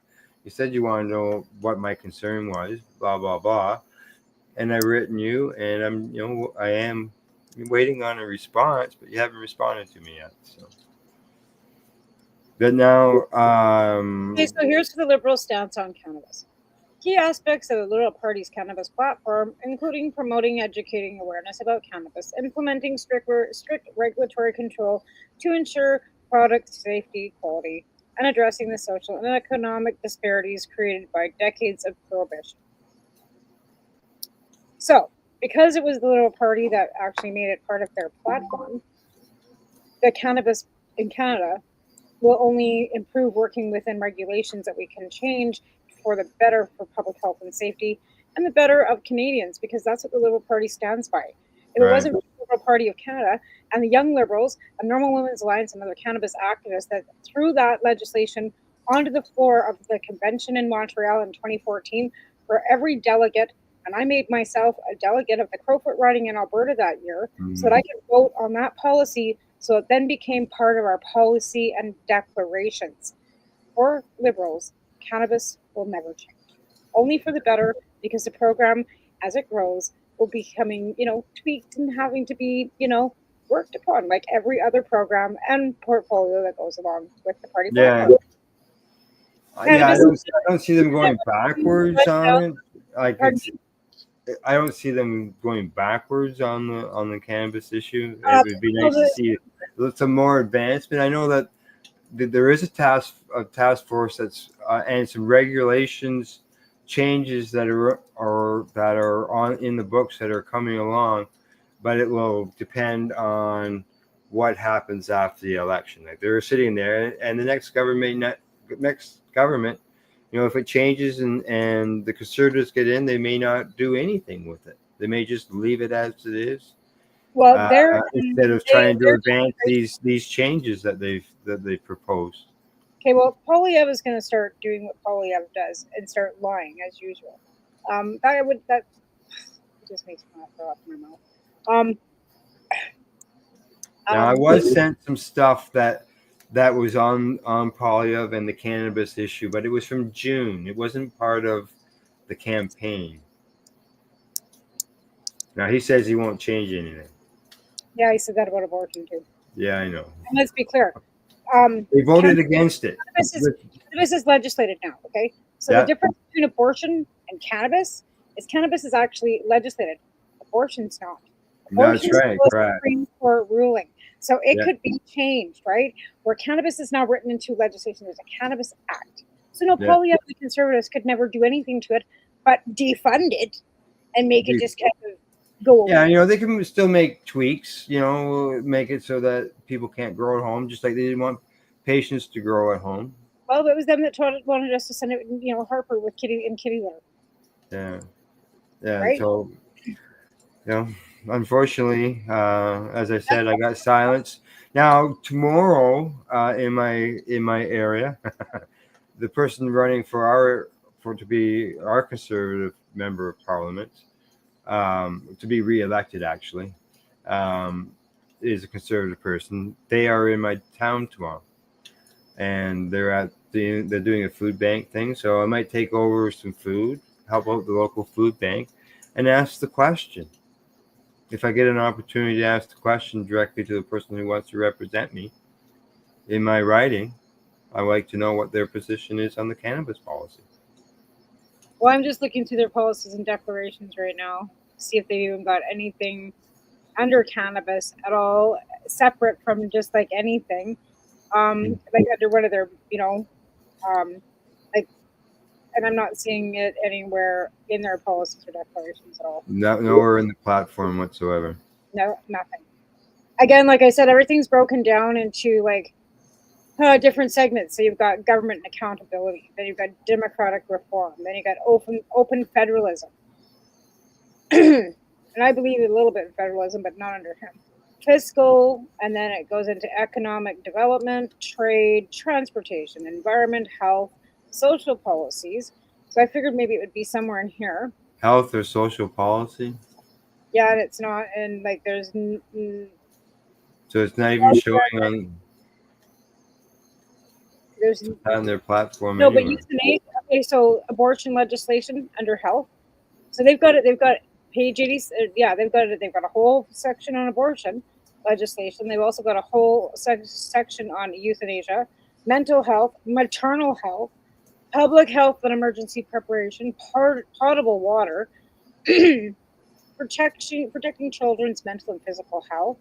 you said, you want to know what my concern was, blah blah blah, and I've written you, and I am waiting on a response, but you haven't responded to me yet. So, but now, Okay, so here's the Liberal stance on cannabis. Key aspects of the Liberal Party's cannabis platform, including promoting educating awareness about cannabis, implementing strict regulatory control to ensure product safety, quality, and addressing the social and economic disparities created by decades of prohibition. So, because it was the Liberal Party that actually made it part of their platform, the cannabis in Canada will only improve working within regulations that we can change for the better for public health and safety and the better of Canadians, because that's what the Liberal Party stands by. If it wasn't for the Liberal Party of Canada and the Young Liberals and Normal Women's Alliance and other cannabis activists that threw that legislation onto the floor of the convention in Montreal in 2014, for every delegate, and I made myself a delegate of the Crowfoot riding in Alberta that year, so that I could vote on that policy. So it then became part of our policy and declarations. For Liberals, cannabis will never change. Only for the better, because the program, as it grows, will be becoming, tweaked and having to be, worked upon like every other program and portfolio that goes along with the party platform. I don't see them going backwards on it. Like I don't see them going backwards on the cannabis issue. It would be nice to see some more advancement. I know that there is a task force that's and some regulations changes that are on in the books that are coming along, but it will depend on what happens after the election. Like they're sitting there, and the next government, if it changes and the conservatives get in, they may not do anything with it. They may just leave it as it is. Well, Instead of trying to advance these changes that they've proposed. Okay, well, Polyev is going to start doing what Polyev does and start lying as usual. That just makes me want to throw up in my mouth. Now, I was sent some stuff that was on Polyev and the cannabis issue, but it was from June. It wasn't part of the campaign. Now he says he won't change anything. Yeah, he said that about abortion too. Yeah, I know. And let's be clear. They voted against it. Cannabis is legislated now, okay? So the difference between abortion and cannabis is actually legislated. Abortion's not. That's right. Supreme Court ruling. So it could be changed, right? Where cannabis is now written into legislation. There's a Cannabis Act. So Polyev, the conservatives could never do anything to it but defund it and make it just kind of go away. Yeah, they can still make tweaks, make it so that people can't grow at home, just like they didn't want patients to grow at home. Well, it was them that wanted us to send it, Harper with kitty litter. Yeah. Right? So, unfortunately, as I said, I got silenced. Now tomorrow, in my area, the person running to be our conservative member of parliament, to be reelected actually, is a conservative person. They are in my town tomorrow, and they're doing a food bank thing. So I might take over some food, help out the local food bank, and ask the question. If I get an opportunity to ask the question directly to the person who wants to represent me in my writing, I like to know what their position is on the cannabis policy. Well, I'm just looking through their policies and declarations right now, see if they've even got anything under cannabis at all, separate from just like anything, like under one of their, and I'm not seeing it anywhere in their policies or declarations at all. Nowhere in the platform whatsoever. No, nothing. Again, like I said, everything's broken down into different segments. So you've got government and accountability, then you've got democratic reform, then you've got open federalism. And I believe a little bit in federalism, but not under him. Fiscal, and then it goes into economic development, trade, transportation, environment, health, social policies. So I figured maybe it would be somewhere in here. Health or social policy? Yeah, and it's not. And there's. So it's not even showing on their platform. No, anywhere. But euthanasia. Okay, so abortion legislation under health. So they've got it. They've got page 80. Yeah, they've got it. They've got a whole section on abortion legislation. They've also got a whole section on euthanasia, mental health, maternal health, public health and emergency preparation, potable water, protecting children's mental and physical health,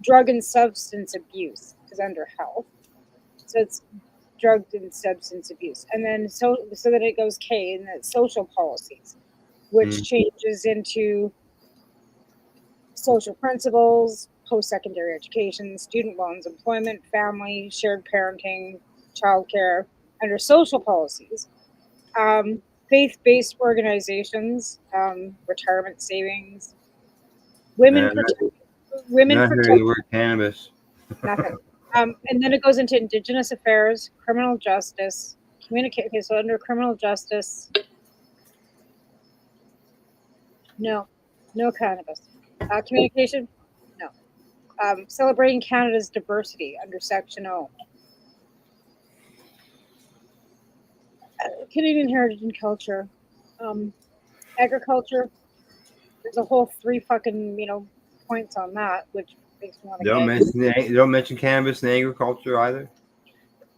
drug and substance abuse is under health. So it's drug and substance abuse. And then so then it goes K, and that's social policies, which changes into social principles, post-secondary education, student loans, employment, family, shared parenting, childcare. Under social policies, faith-based organizations, retirement savings, women Not protect hearing the word cannabis. nothing. And then it goes into Indigenous affairs, criminal justice, communicate. Okay, so under criminal justice, no cannabis. Communication, no. Celebrating Canada's diversity under Section O. Canadian heritage and culture, agriculture. There's a whole 3 fucking points on that, which makes me want to. You don't mention cannabis and agriculture either.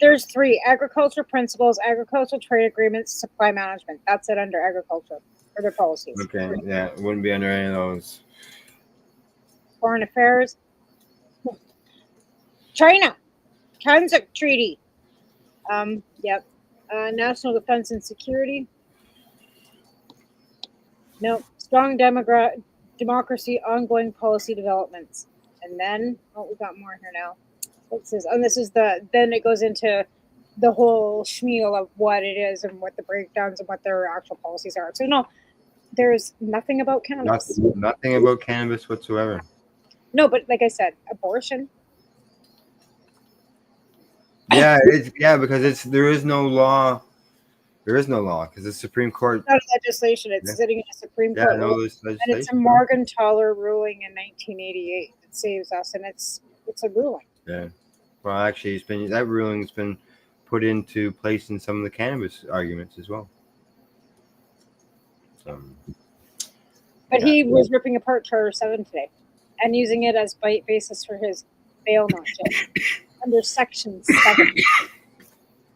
There's 3 agriculture principles, agricultural trade agreements, supply management. That's it under agriculture or their policies. Okay, yeah, it wouldn't be under any of those. Foreign affairs, China. Kansas Treaty. Yep. National defense and security. No. Strong democracy, ongoing policy developments. And then, we got more here now. This is, and this is then it goes into the whole schmeal of what it is and what the breakdowns and what their actual policies are. So no, there's nothing about cannabis. Nothing about cannabis whatsoever. No, but like I said, abortion. Yeah, because there is no law. There is no law because the Supreme Court. It's not legislation. It's sitting in the Supreme Court. No legislation. And it's a Morgenthaler ruling in 1988 that saves us, and it's a ruling. Yeah. Well, actually, that ruling's been put into place in some of the cannabis arguments as well. But he was ripping apart Charter 7 today and using it as basis for his bail not jail under Section 7,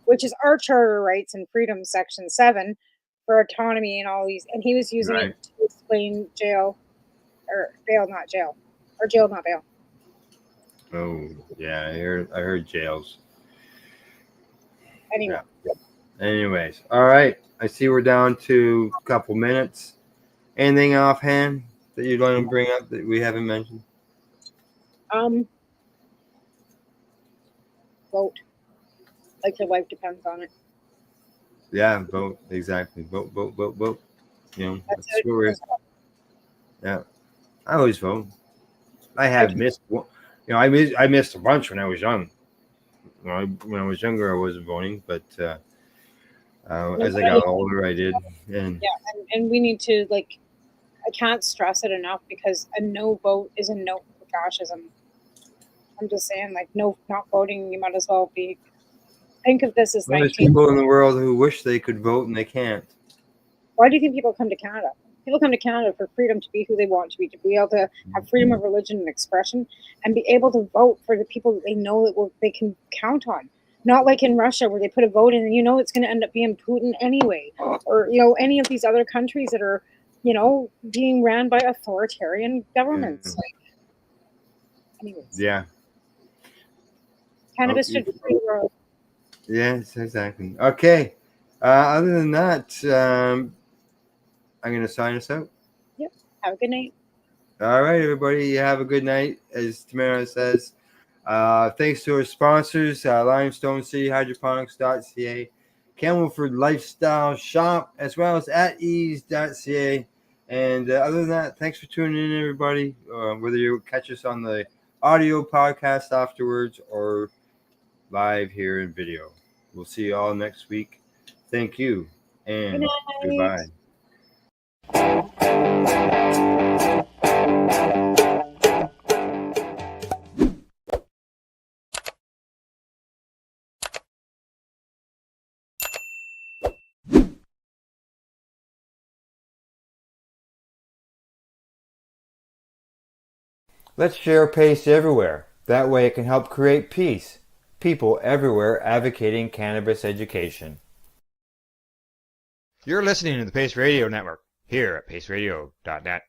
which is our charter rights and freedom, Section 7, for autonomy and all these. And he was using it to explain jail or bail not jail or jail not bail. Oh, yeah, I heard jails. Anyway. Yeah. Anyways, all right. I see we're down to a couple minutes. Anything offhand that you'd like to bring up that we haven't mentioned? Vote. Like your life depends on it. Yeah, vote. Exactly. Vote. You know, that's what we're. Yeah, I always vote. I have missed. You know, I missed a bunch when I was young. When I was younger, I wasn't voting, but as I got older, I did. And and we need to, like, I can't stress it enough because a no vote is a no for fascism. I'm just saying, like, no, not voting, you might as well be. Think of this as there's people in the world who wish they could vote and they can't. Why do you think people come to Canada? People come to Canada for freedom to be who they want to be able to have freedom of religion and expression, and be able to vote for the people that they know that they can count on. Not like in Russia where they put a vote in and you know it's going to end up being Putin anyway, or any of these other countries that are being ran by authoritarian governments. Anyways. Yeah. Cannabis should be free the world. Yes, exactly. Okay. Other than that, I'm going to sign us out. Yep. Have a good night. All right, everybody. Have a good night, as Tamara says. Thanks to our sponsors, Limestone City, Hydroponics.ca, Campbellford Lifestyle Shop, as well as At-Eze.ca. And other than that, thanks for tuning in, everybody. Whether you catch us on the audio podcast afterwards or live here in video. We'll see you all next week. Thank you, and goodbye. Let's share PACE everywhere. That way it can help create peace. People everywhere advocating cannabis education. You're listening to the Pace Radio Network here at paceradio.net.